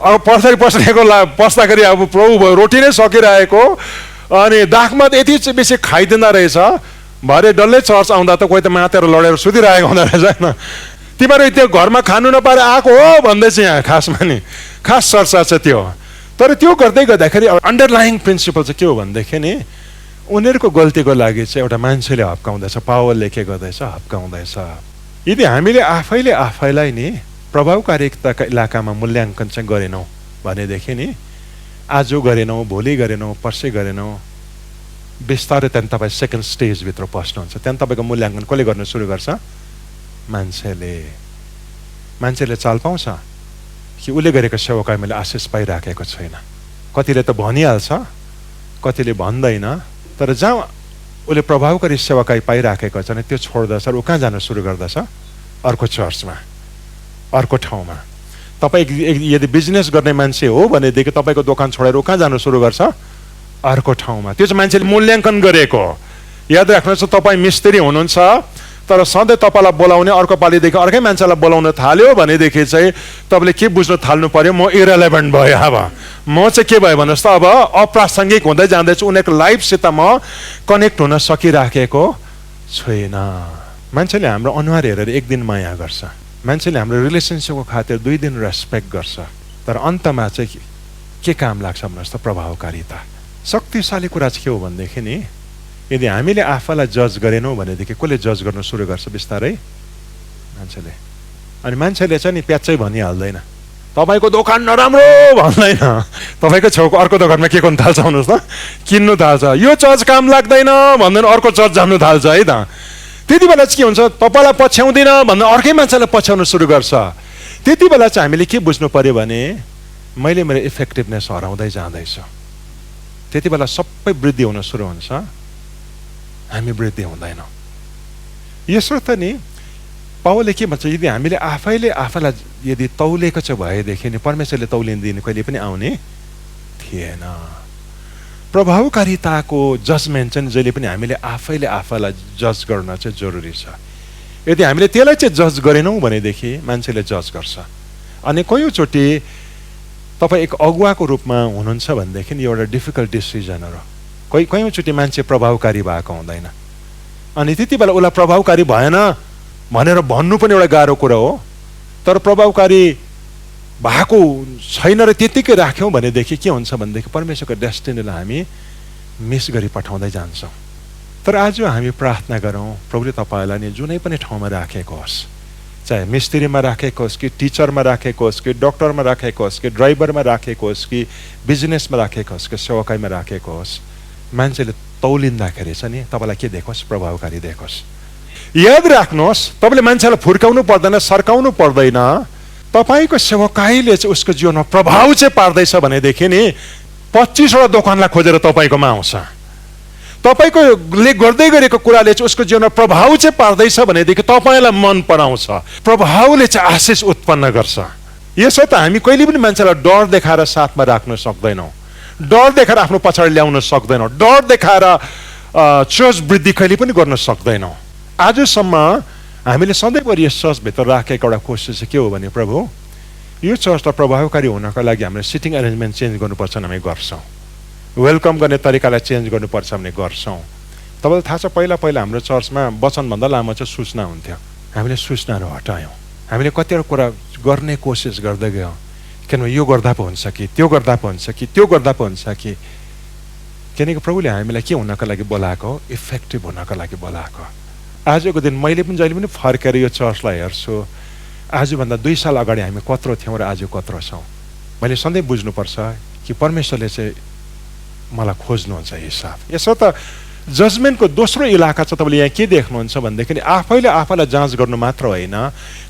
अब पछाडि पस्दाखेरि अब प्रभु रोटी नै सकिरहेको, अनि दाखमा यति चाहिँ बेसी खाइदिँदो रहेछ। भरे डल्लै चर्च आउँदा त कोही त मातेर लडेर सुतिरहेको हुँदो रहेछ होइन। तिमीहरू त्यो घरमा खानु नपाएर आएको हो भन्दैछ यहाँ खासमा नि, खास चर्चा छ त्यो। तर त्यो गर्दै गर्दाखेरि अन्डरलाइङ प्रिन्सिपल चाहिँ के हो भनेदेखि नि उनीहरूको गल्तीको लागि चाहिँ एउटा मान्छेले हप्काउँदैछ, पावरले के गर्दैछ? हप्काउँदैछ। यदि हामीले आफैले आफैलाई नि प्रभावकारिताका इलाकामा मूल्याङ्कन चाहिँ गरेनौँ भनेदेखि नि आज गरेनौँ, भोलि गरेनौँ, पर्सि गरेनौँ, बिस्तारै त्यहाँदेखि तपाईँ सेकेन्ड स्टेजभित्र पस्नुहुन्छ। त्यहाँदेखि तपाईँको मूल्याङ्कन कसले गर्न सुरु गर्छ? मान्छेले चाल पाउँछ कि उसले गरेको सेवाकाई मैले आशिष पाइराखेको छैन। कतिले त भनिहाल्छ, कतिले भन्दैन। तर जहाँ उसले प्रभावकारी सेवाकाई पाइराखेको छ नि त्यो छोड्दछ र ऊ कहाँ जान सुरु गर्दछ? अर्को चर्चमा, अर्को ठाउँमा। तपाईँ यदि बिजनेस गर्ने मान्छे हो भनेदेखि तपाईँको दोकान छोडेर ऊ कहाँ जान सुरु गर्छ? अर्को ठाउँमा। त्यो चाहिँ मान्छेले मूल्याङ्कन गरेको। याद राख्नुहोस्, तपाईँ मिस्त्री हुनुहुन्छ तर सधैँ तपाईँलाई बोलाउने अर्को पालिदेखि अर्कै मान्छेलाई बोलाउन थाल्यो भनेदेखि चाहिँ तपाईँले के बुझ्नु थाल्नु पर्यो? म इरेलेभेन्ट भयो, अब म चाहिँ के भयो भन्नुहोस् त, अब अप्रासङ्गिक हुँदै जाँदैछु, उनीहरूको लाइफसित म कनेक्ट हुन सकिराखेको छैन। मान्छेले हाम्रो अनुहार हेरेर एक दिन माया गर्छ, मान्छेले हाम्रो रिलेसनसिपको खातिर 2 दिन रेस्पेक्ट गर्छ, तर अन्तमा चाहिँ के काम लाग्छ भन्नुहोस् त? प्रभावकारिता। शक्तिशाली कुरा चाहिँ के हो भनेदेखि नि यदि हामीले आफैलाई जज गरेनौँ भनेदेखि कसले जज गर्न सुरु गर्छ? बिस्तारै मान्छेले। अनि मान्छेले चाहिँ नि प्याच्चै भनिहाल्दैन, तपाईँको दोकान नराम्रो भन्दैन, तपाईँको छेउको अर्को दोकानमा के गर्नु थाल्छ भन्नुहोस् त? किन्नु थाल्छ। यो चर्च काम लाग्दैन भन्दैन, अर्को चर्च जानु थाल्छ है त। त्यति बेला चाहिँ के हुन्छ? तपाईँलाई पछ्याउँदिन भन्दा अर्कै मान्छेलाई पछ्याउन सुरु गर्छ। त्यति बेला चाहिँ हामीले के बुझ्नु पर्यो भने मैले मेरो इफेक्टिभनेस हराउँदै जाँदैछु। त्यति बेला सबै वृद्धि हुन सुरु हुन्छ, हामी वृद्धि हुँदैनौँ। यसो त नि पावलले के भन्छ? यदि हामीले आफैले आफैलाई यदि तौलेको चाहिँ भएदेखि नि परमेश्वरले तौलिदिने कहिले पनि आउने थिएन। प्रभावकारिताको जजमेन्ट चाहिँ जहिले पनि हामीले आफैले आफैलाई जज गर्न चाहिँ जरुरी छ। यदि हामीले त्यसलाई चाहिँ जज गरेनौँ भनेदेखि मान्छेले जज गर्छ। अनि कयौँचोटि तपाईँ एक अगुवाको रूपमा हुनुहुन्छ भनेदेखि एउटा डिफिकल्ट डिसिजनहरू कयौँचोटि मान्छे प्रभावकारी भएको हुँदैन, अनि त्यति बेला उसलाई प्रभावकारी भएन भनेर भन्नु पनि एउटा गाह्रो कुरा हो। तर प्रभावकारी भएको छैन र त्यतिकै राख्यौँ भनेदेखि के हुन्छ भनेदेखि परमेश्वरको डेस्टिनीलाई हामी मिस गरी पठाउँदै जान्छौँ। तर आज हामी प्रार्थना गरौँ, प्रभुले तपाईँलाई नि जुनै पनि ठाउँमा राखेको होस्, चाहे मिस्त्रीमा राखेको होस् कि टिचरमा राखेको होस् कि डक्टरमा राखेको होस् कि ड्राइभरमा राखेको होस् कि बिजनेसमा राखेको होस् कि सेवाकाईमा राखेको होस्, मान्छेले तौलिँदाखेरि चाहिँ नि तपाईँलाई के देखोस्? प्रभावकारी देखोस्। याद राख्नुहोस्, तपाईँले मान्छेलाई फुर्काउनु पर्दैन, सर्काउनु पर्दैन। तपाईँको सेवाकाईले चाहिँ उसको जीवनमा प्रभाव चाहिँ पार्दैछ भनेदेखि नि 25वटा दोकानलाई खोजेर तपाईँकोमा आउँछ। तपाईँकोले गर्दै गरेको कुराले चाहिँ उसको जीवनमा प्रभाव चाहिँ पार्दैछ भनेदेखि तपाईँलाई मन पराउँछ। प्रभावले चाहिँ आशिष उत्पन्न गर्छ। यसो त हामी कहिले पनि मान्छेलाई डर देखाएर साथमा राख्न सक्दैनौँ, डर देखाएर आफ्नो पछाडि ल्याउन सक्दैनौँ, डर देखाएर चर्च वृद्धि कहिले पनि गर्न सक्दैनौँ। आजसम्म हामीले सधैँभरि यस चर्चभित्र राखेको एउटा कोसिस चाहिँ के हो भने, प्रभु यो चर्चलाई प्रभावकारी हुनको लागि हामीले सिटिङ एरेन्जमेन्ट चेन्ज गर्नुपर्छ भने हामी गर्छौँ, वेलकम गर्ने तरिकालाई चेन्ज गर्नुपर्छ भने गर्छौँ। तपाईँलाई थाहा छ पहिला पहिला हाम्रो चर्चमा वचनभन्दा लामो चाहिँ सूचना हुन्थ्यो। हामीले सूचनाहरू हटायौँ, हामीले कतिवटा कुरा गर्ने कोसिस गर्दै गयौँ। किनभने यो गर्दा पो हुन्छ कि त्यो गर्दा पो हुन्छ कि त्यो गर्दा पो हुन्छ कि, किनकि प्रभुले हामीलाई के हुनको लागि बोलाएको? इफेक्टिभ हुनको लागि बोलाएको। आजको दिन मैले पनि जहिले पनि फर्केर यो चर्चलाई हेर्छु, आजभन्दा 2 साल अगाडि हामी कत्रो थियौँ र आज कत्रो छौँ। मैले सधैँ बुझ्नुपर्छ कि परमेश्वरले चाहिँ मलाई खोज्नुहुन्छ हिसाब। यसो त जजमेन्टको दोस्रो इलाका चाहिँ तपाईँले यहाँ के देख्नुहुन्छ भनेदेखि आफैले आफैलाई जाँच गर्नु मात्र होइन,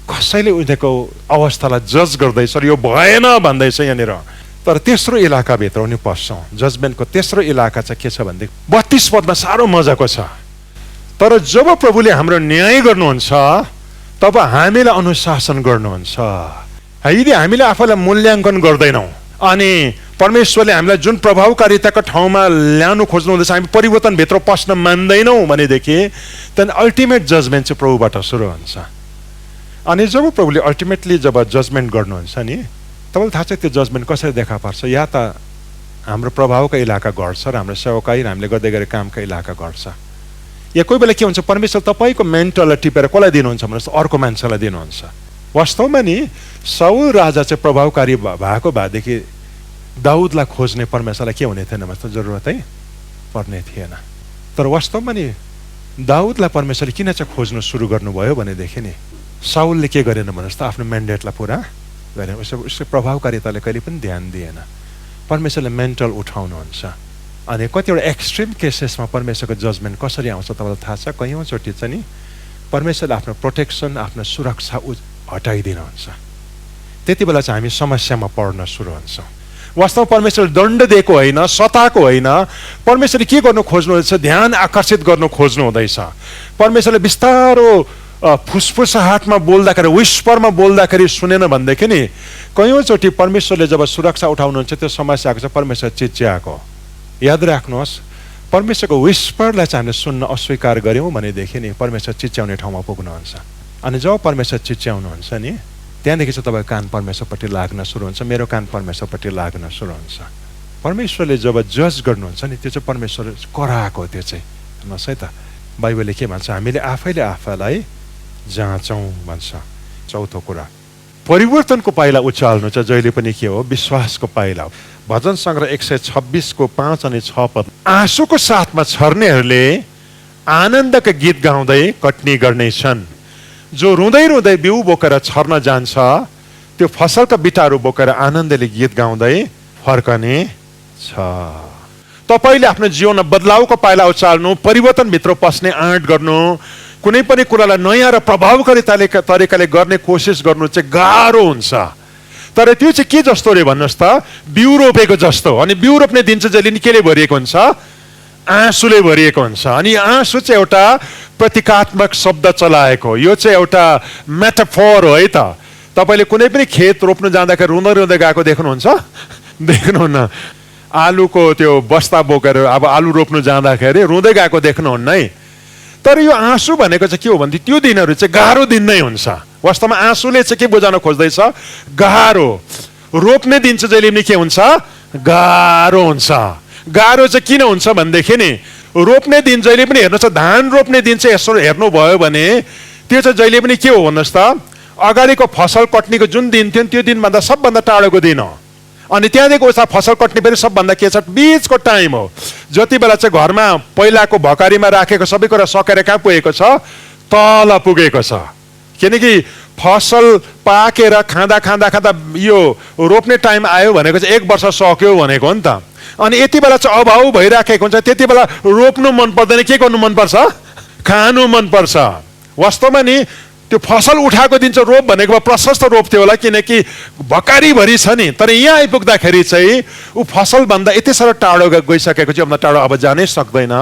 कसैले उनीहरूको अवस्थालाई जज गर्दैछ र यो भएन भन्दैछ यहाँनिर। तर तेस्रो इलाकाभित्र पनि पस्छौँ। जजमेन्टको तेस्रो इलाका चाहिँ के छ भनेदेखि 32 पदमा साह्रो मजाको छ। तर जब प्रभुले हाम्रो न्याय गर्नुहुन्छ तब हामीलाई अनुशासन गर्नुहुन्छ। यदि हामीले आफैलाई मूल्याङ्कन गर्दैनौँ अनि परमेश्वरले हामीलाई जुन प्रभावकारिताको ठाउँमा ल्याउनु खोज्नु हुँदैछ हामी परिवर्तनभित्र पस्न मान्दैनौँ भनेदेखि त्यहाँदेखि अल्टिमेट जजमेन्ट चाहिँ प्रभुबाट सुरु हुन्छ। अनि जब प्रभुले अल्टिमेटली जब जजमेन्ट गर्नुहुन्छ नि, तपाईँलाई थाहा छ त्यो जजमेन्ट कसरी देखा पर्छ? या त हाम्रो प्रभावको इलाका घट्छ र हाम्रो सेवाकाई र हामीले गर्दै गरेको कामको इलाका घट्छ, या कोही बेला के हुन्छ परमेश्वर तपाईँको मेन्टललाई टिपेर कसलाई दिनुहुन्छ भन्नुहोस्? अर्को मान्छेलाई दिनुहुन्छ। वास्तवमा नि साउल राजा चाहिँ प्रभावकारी भएको भएदेखि दाउदलाई खोज्ने परमेश्वरलाई के हुने थिएन भन्नु? जरुरतै पर्ने थिएन। तर वास्तवमा नि दाउदलाई परमेश्वरले किन चाहिँ खोज्नु सुरु गर्नुभयो भनेदेखि नि साउलले के गरेन भन्नुहोस् त? आफ्नो म्यान्डेटलाई पुरा गरेन। उसको प्रभावकारिताले कहिले पनि ध्यान दिएन। परमेश्वरले मेन्टल उठाउनुहुन्छ। अनि कतिवटा एक्सट्रिम केसेसमा परमेश्वरको जजमेन्ट कसरी आउँछ तपाईँलाई थाहा छ? कयौँचोटि चाहिँ नि परमेश्वरले आफ्नो प्रोटेक्सन, आफ्नो सुरक्षा हटाइदिनुहुन्छ। त्यति बेला चाहिँ हामी समस्यामा पर्न सुरु हुन्छौँ। वास्तवमा परमेश्वरले दण्ड दिएको होइन, सताएको होइन, परमेश्वरले के गर्नु खोज्नुहुँदैछ? ध्यान आकर्षित गर्नु खोज्नु हुँदैछ। परमेश्वरले बिस्तारो फुसफुसाहटमा बोल्दाखेरि, विस्परमा बोल्दाखेरि सुनेन भनेदेखि नि कयौँचोटि परमेश्वरले जब सुरक्षा उठाउनुहुन्छ त्यो समस्या आएको छ, परमेश्वर चिच्याएको। याद राख्नुहोस्, परमेश्वरको विस्परलाई चाहिँ हामीले सुन्न अस्वीकार गऱ्यौँ भनेदेखि नि परमेश्वर चिच्याउने ठाउँमा पुग्नुहुन्छ। अनि जब परमेश्वर चिच्याउनुहुन्छ नि त्यहाँदेखि चाहिँ तपाईँको कान परमेश्वरपट्टि लाग्न सुरु हुन्छ, मेरो कान परमेश्वरपट्टि लाग्न सुरु हुन्छ। परमेश्वरले जब जज गर्नुहुन्छ नि त्यो चाहिँ परमेश्वर कराएको, त्यो चाहिँ हेर्नुहोस् है त। बाइबलले के भन्छ? हामीले आफैले आफैलाई जाँचौँ भन्छ। चौथो कुरा, परिवर्तनको पाइला उचाल्नु चाहिँ जहिले पनि के हो? विश्वासको पाइला हो। भजन सङ्ग्रह 126को 5 अनि 6 पद, आँसुको साथमा छर्नेहरूले आनन्दका गीत गाउँदै कटनी गर्नेछन्। जो रुँदै रुँदै बिउ बोकेर छर्न जान्छ त्यो फसलका बिटाहरू बोकेर आनन्दले गीत गाउँदै फर्कने छ। तपाईँले आफ्नो जीवनमा बदलावको पाइला उचाल्नु, परिवर्तनभित्र पस्ने आँट गर्नु, कुनै पनि कुरालाई नयाँ र प्रभावकारी तरिकाले गर्ने कोसिस गर्नु चाहिँ गाह्रो हुन्छ। तर त्यो चाहिँ के जस्तो रे भन्नुहोस् त? बिउ रोपेको जस्तो। अनि बिउ रोप्ने दिन चाहिँ जहिले नि केले भरिएको हुन्छ? आँसुले भरिएको हुन्छ। अनि आँसु चाहिँ एउटा प्रतीकात्मक शब्द चलाएको, यो चाहिँ एउटा मेटाफोर हो है त। तपाईँले कुनै पनि खेत रोप्नु जाँदाखेरि रुँदै रुँदै गएको देख्नुहुन्छ? देख्नुहुन्न। आलुको त्यो बस्ता बोकेर अब आलु रोप्नु जाँदाखेरि रुँदै गएको देख्नुहुन्न है। तर यो आँसु भनेको चाहिँ के हो भने त्यो दिनहरू चाहिँ गाह्रो दिन नै हुन्छ। वास्तवमा आँसुले चाहिँ के बुझाउन खोज्दैछ? गाह्रो। रोप्ने दिन चाहिँ जहिले पनि के हुन्छ? गाह्रो हुन्छ। गाह्रो चाहिँ किन हुन्छ भनेदेखि नि रोप्ने दिन जहिले पनि हेर्नुहोस्, धान रोप्ने दिन चाहिँ यसो हेर्नुभयो भने त्यो चाहिँ जहिले पनि के हो भन्नुहोस् त, अगाडिको फसल कट्नेको जुन दिन थियो त्यो दिनभन्दा सबभन्दा टाढोको दिन हो। अनि त्यहाँदेखि उता फसल कट्ने पनि सबभन्दा के छ, बिचको टाइम हो। जति बेला चाहिँ घरमा पहिलाको भकारीमा राखेको सबै कुरा सकेर कहाँ पुगेको छ? तल पुगेको छ। किनकि फसल पाकेर खाँदा खाँदा खाँदा यो रोप्ने टाइम आयो भनेको चाहिँ 1 वर्ष सक्यो भनेको हो नि त। अनि यति बेला चाहिँ अभाव भइराखेको हुन्छ, त्यति बेला रोप्नु मन पर्दैन, के गर्नु मनपर्छ? खानु मनपर्छ। वास्तवमा नि त्यो फसल उठाएको दिन चाहिँ रोप भनेको प्रशस्त रोप थियो होला, किनकि भकारीभरि छ नि। तर यहाँ आइपुग्दाखेरि चाहिँ ऊ फसलभन्दा यति साह्रो टाढो गइसकेको चाहिँ अब टाढो अब जानै सक्दैन।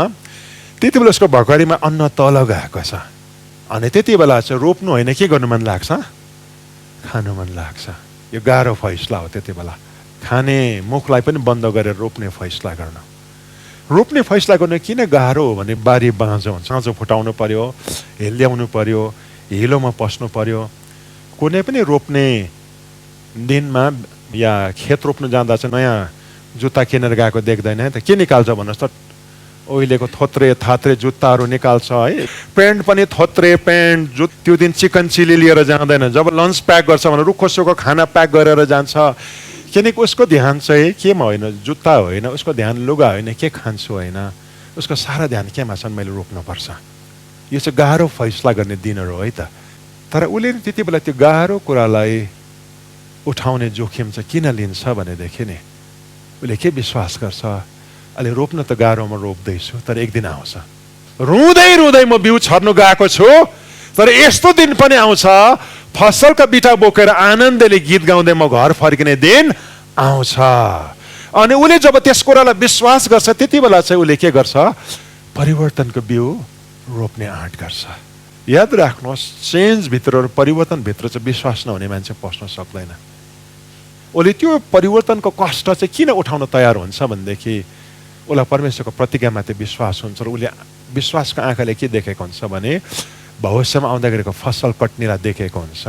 त्यति बेला उसको भकारीमा अन्न तल गएको छ। अनि त्यति बेला चाहिँ रोप्नु होइन, के गर्नु मन लाग्छ? खानु मन लाग्छ। यो गाह्रो फैसला हो। त्यति बेला खाने मुखलाई पनि बन्द गरेर रोप्ने फैसला गर्न। रोप्ने फैसला गर्न किन गाह्रो हो भने बारी बाँझो हुन्छ, साँझो फुटाउनु पर्यो, हेल्याउनु पर्यो, हिलोमा पस्नु पर्यो। कुनै पनि रोप्ने दिनमा या खेत रोप्नु जाँदा चाहिँ नयाँ जुत्ता किनेर गएको देख्दैन है त। के निकाल्छ भन्नुहोस् त? उहिलेको थोत्रे थात्रे जुत्ताहरू निकाल्छ है। पेन्ट पनि थोत्रे पेन्ट त्यो दिन चिकन चिली लिएर जाँदैन। जब लन्च प्याक गर्छ भने रुखो सुखो खाना प्याक गरेर जान्छ। किनकि उसको ध्यान चाहिँ केमा होइन? जुत्ता होइन, उसको ध्यान लुगा होइन, के खान्छु होइन, उसको सारा ध्यान केमा छ? मैले रोप्नुपर्छ। यो चाहिँ गाह्रो फैसला गर्ने दिनहरू है त। तर उसले त्यति बेला त्यो गाह्रो कुरालाई उठाउने जोखिम चाहिँ किन लिन्छ भनेदेखि नि उसले के विश्वास गर्छ? अहिले रोप्न त गाह्रोमा रोप्दैछु, तर एक दिन आउँछ रुँदै रुँदै म बिउ छर्नु गएको छु, तर यस्तो दिन पनि आउँछ फसलका बिटा बोकेर आनन्दले गीत गाउँदै म घर फर्किने दिन आउँछ। अनि उसले जब त्यस कुरालाई विश्वास गर्छ त्यति बेला चाहिँ उसले के गर्छ? परिवर्तनको बिउ रोप्ने आँट गर्छ। याद राख्नुहोस्, चेन्जभित्र र परिवर्तनभित्र चाहिँ विश्वास नहुने मान्छे पस्न सक्दैन। उसले त्यो परिवर्तनको कष्ट चाहिँ किन उठाउन तयार हुन्छ भनेदेखि उसलाई परमेश्वरको प्रतिज्ञामाथि विश्वास हुन्छ र उसले विश्वासको आँखाले के देखेको हुन्छ भने भविष्यमा आउँदा गरेको फसल कट्नेलाई देखेको हुन्छ।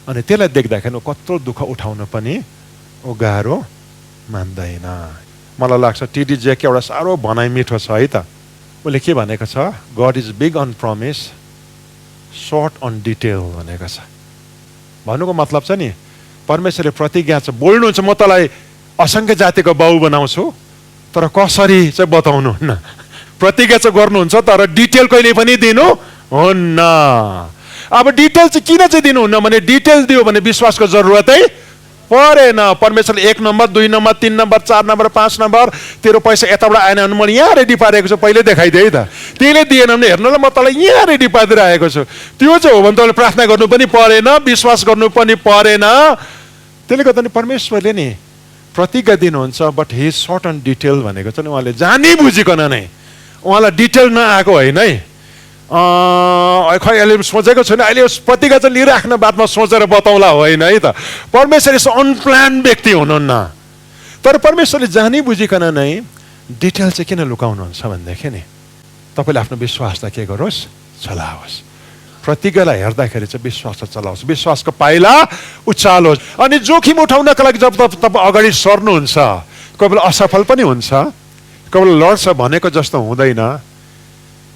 अनि त्यसलाई देख्दाखेरि कत्रो दुःख उठाउन पनि ऊ गाह्रो मान्दैन। मलाई लाग्छ टिडी जेको एउटा साह्रो भनाइ मिठो छ है त। उसले के भनेको छ? God is big on promise, short on detail भनेको छ। भन्नुको मतलब छ नि परमेश्वरले प्रतिज्ञा चाहिँ बोल्नुहुन्छ, म तँलाई असङ्ख्य जातिको बाउ बनाउँछु, तर कसरी चाहिँ बताउनुहुन्न। प्रतिज्ञा चाहिँ गर्नुहुन्छ तर डिटेल कहिले पनि दिनुहुन्न। अब डिटेल चाहिँ किन चाहिँ दिनुहुन्न भने डिटेल दियो भने विश्वासको जरुरतै परेन। परमेश्वरले 1 number 2 number 3 number 4 number 5 number तेरो पैसा यताबाट आएन भने मैले यहाँ रेडी पारेको छु, पहिले देखाइदिए है त। त्यसले दिएन भने हेर्नु ल म तँलाई यहाँ रेडी पारिदिएर आएको छु। त्यो चाहिँ हो भने तपाईँले प्रार्थना गर्नु पनि परेन, विश्वास गर्नु पनि परेन। त्यसले गर्दा नि परमेश्वरले नि प्रतिज्ञा दिनुहुन्छ, but he is short on detail भनेको चाहिँ उहाँले जानी बुझिकन नै, उहाँलाई डिटेल नआएको होइन है। खै अहिले सोचेको छैन, अहिले प्रतिज्ञा चाहिँ लिइराख्न बादमा सोचेर बताउँला होइन है त। परमेश्वर यस्तो अनप्लान व्यक्ति हुनुहुन्न। तर परमेश्वरले जानी बुझिकन नै डिटेल चाहिँ किन लुकाउनुहुन्छ भनेदेखि नि तपाईँले आफ्नो विश्वासलाई के गरोस्? चलाओस्। प्रतिज्ञालाई हेर्दाखेरि चाहिँ विश्वासलाई चलाओस्, विश्वासको पाइला उचालोस्। अनि जोखिम उठाउनका लागि जब तपाईँ अगाडि सर्नुहुन्छ कोही बेला असफल पनि हुन्छ, कोही बेला लड्छ भनेको जस्तो हुँदैन।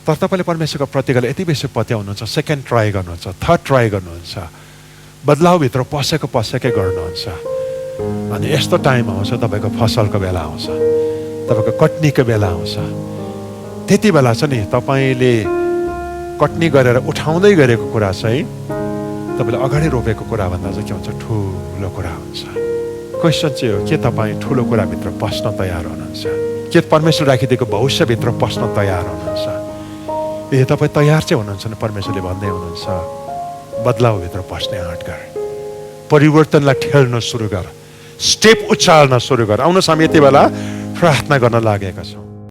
तर तपाईँले परमेश्वरको प्रतिज्ञालाई यति बेसी पत्याउनुहुन्छ, सेकेन्ड ट्राई गर्नुहुन्छ, थर्ड ट्राई गर्नुहुन्छ, बदलावभित्र पसेकै गर्नुहुन्छ। अनि यस्तो टाइम आउँछ तपाईँको फसलको बेला आउँछ, तपाईँको कटनीको बेला आउँछ। त्यति बेला चाहिँ नि तपाईँले कटनी गरेर उठाउँदै गरेको कुरा चाहिँ तपाईँले अगाडि रोपेको कुराभन्दा चाहिँ के हुन्छ? ठुलो कुरा हुन्छ। क्वेसन चाहिँ हो, के तपाईँ ठुलो कुराभित्र पस्न तयार हुनुहुन्छ? के परमेश्वर राखिदिएको भविष्यभित्र पस्न तयार हुनुहुन्छ? ए तपाईँ तयार चाहिँ हुनुहुन्छ भने परमेश्वरले भन्दै हुनुहुन्छ बदलावभित्र पस्ने आँट गर, परिवर्तनलाई ठेल्न सुरु गर, स्टेप उचाल्न सुरु गर। आउनुहोस् हामी यति बेला प्रार्थना गर्न लागेका छौँ।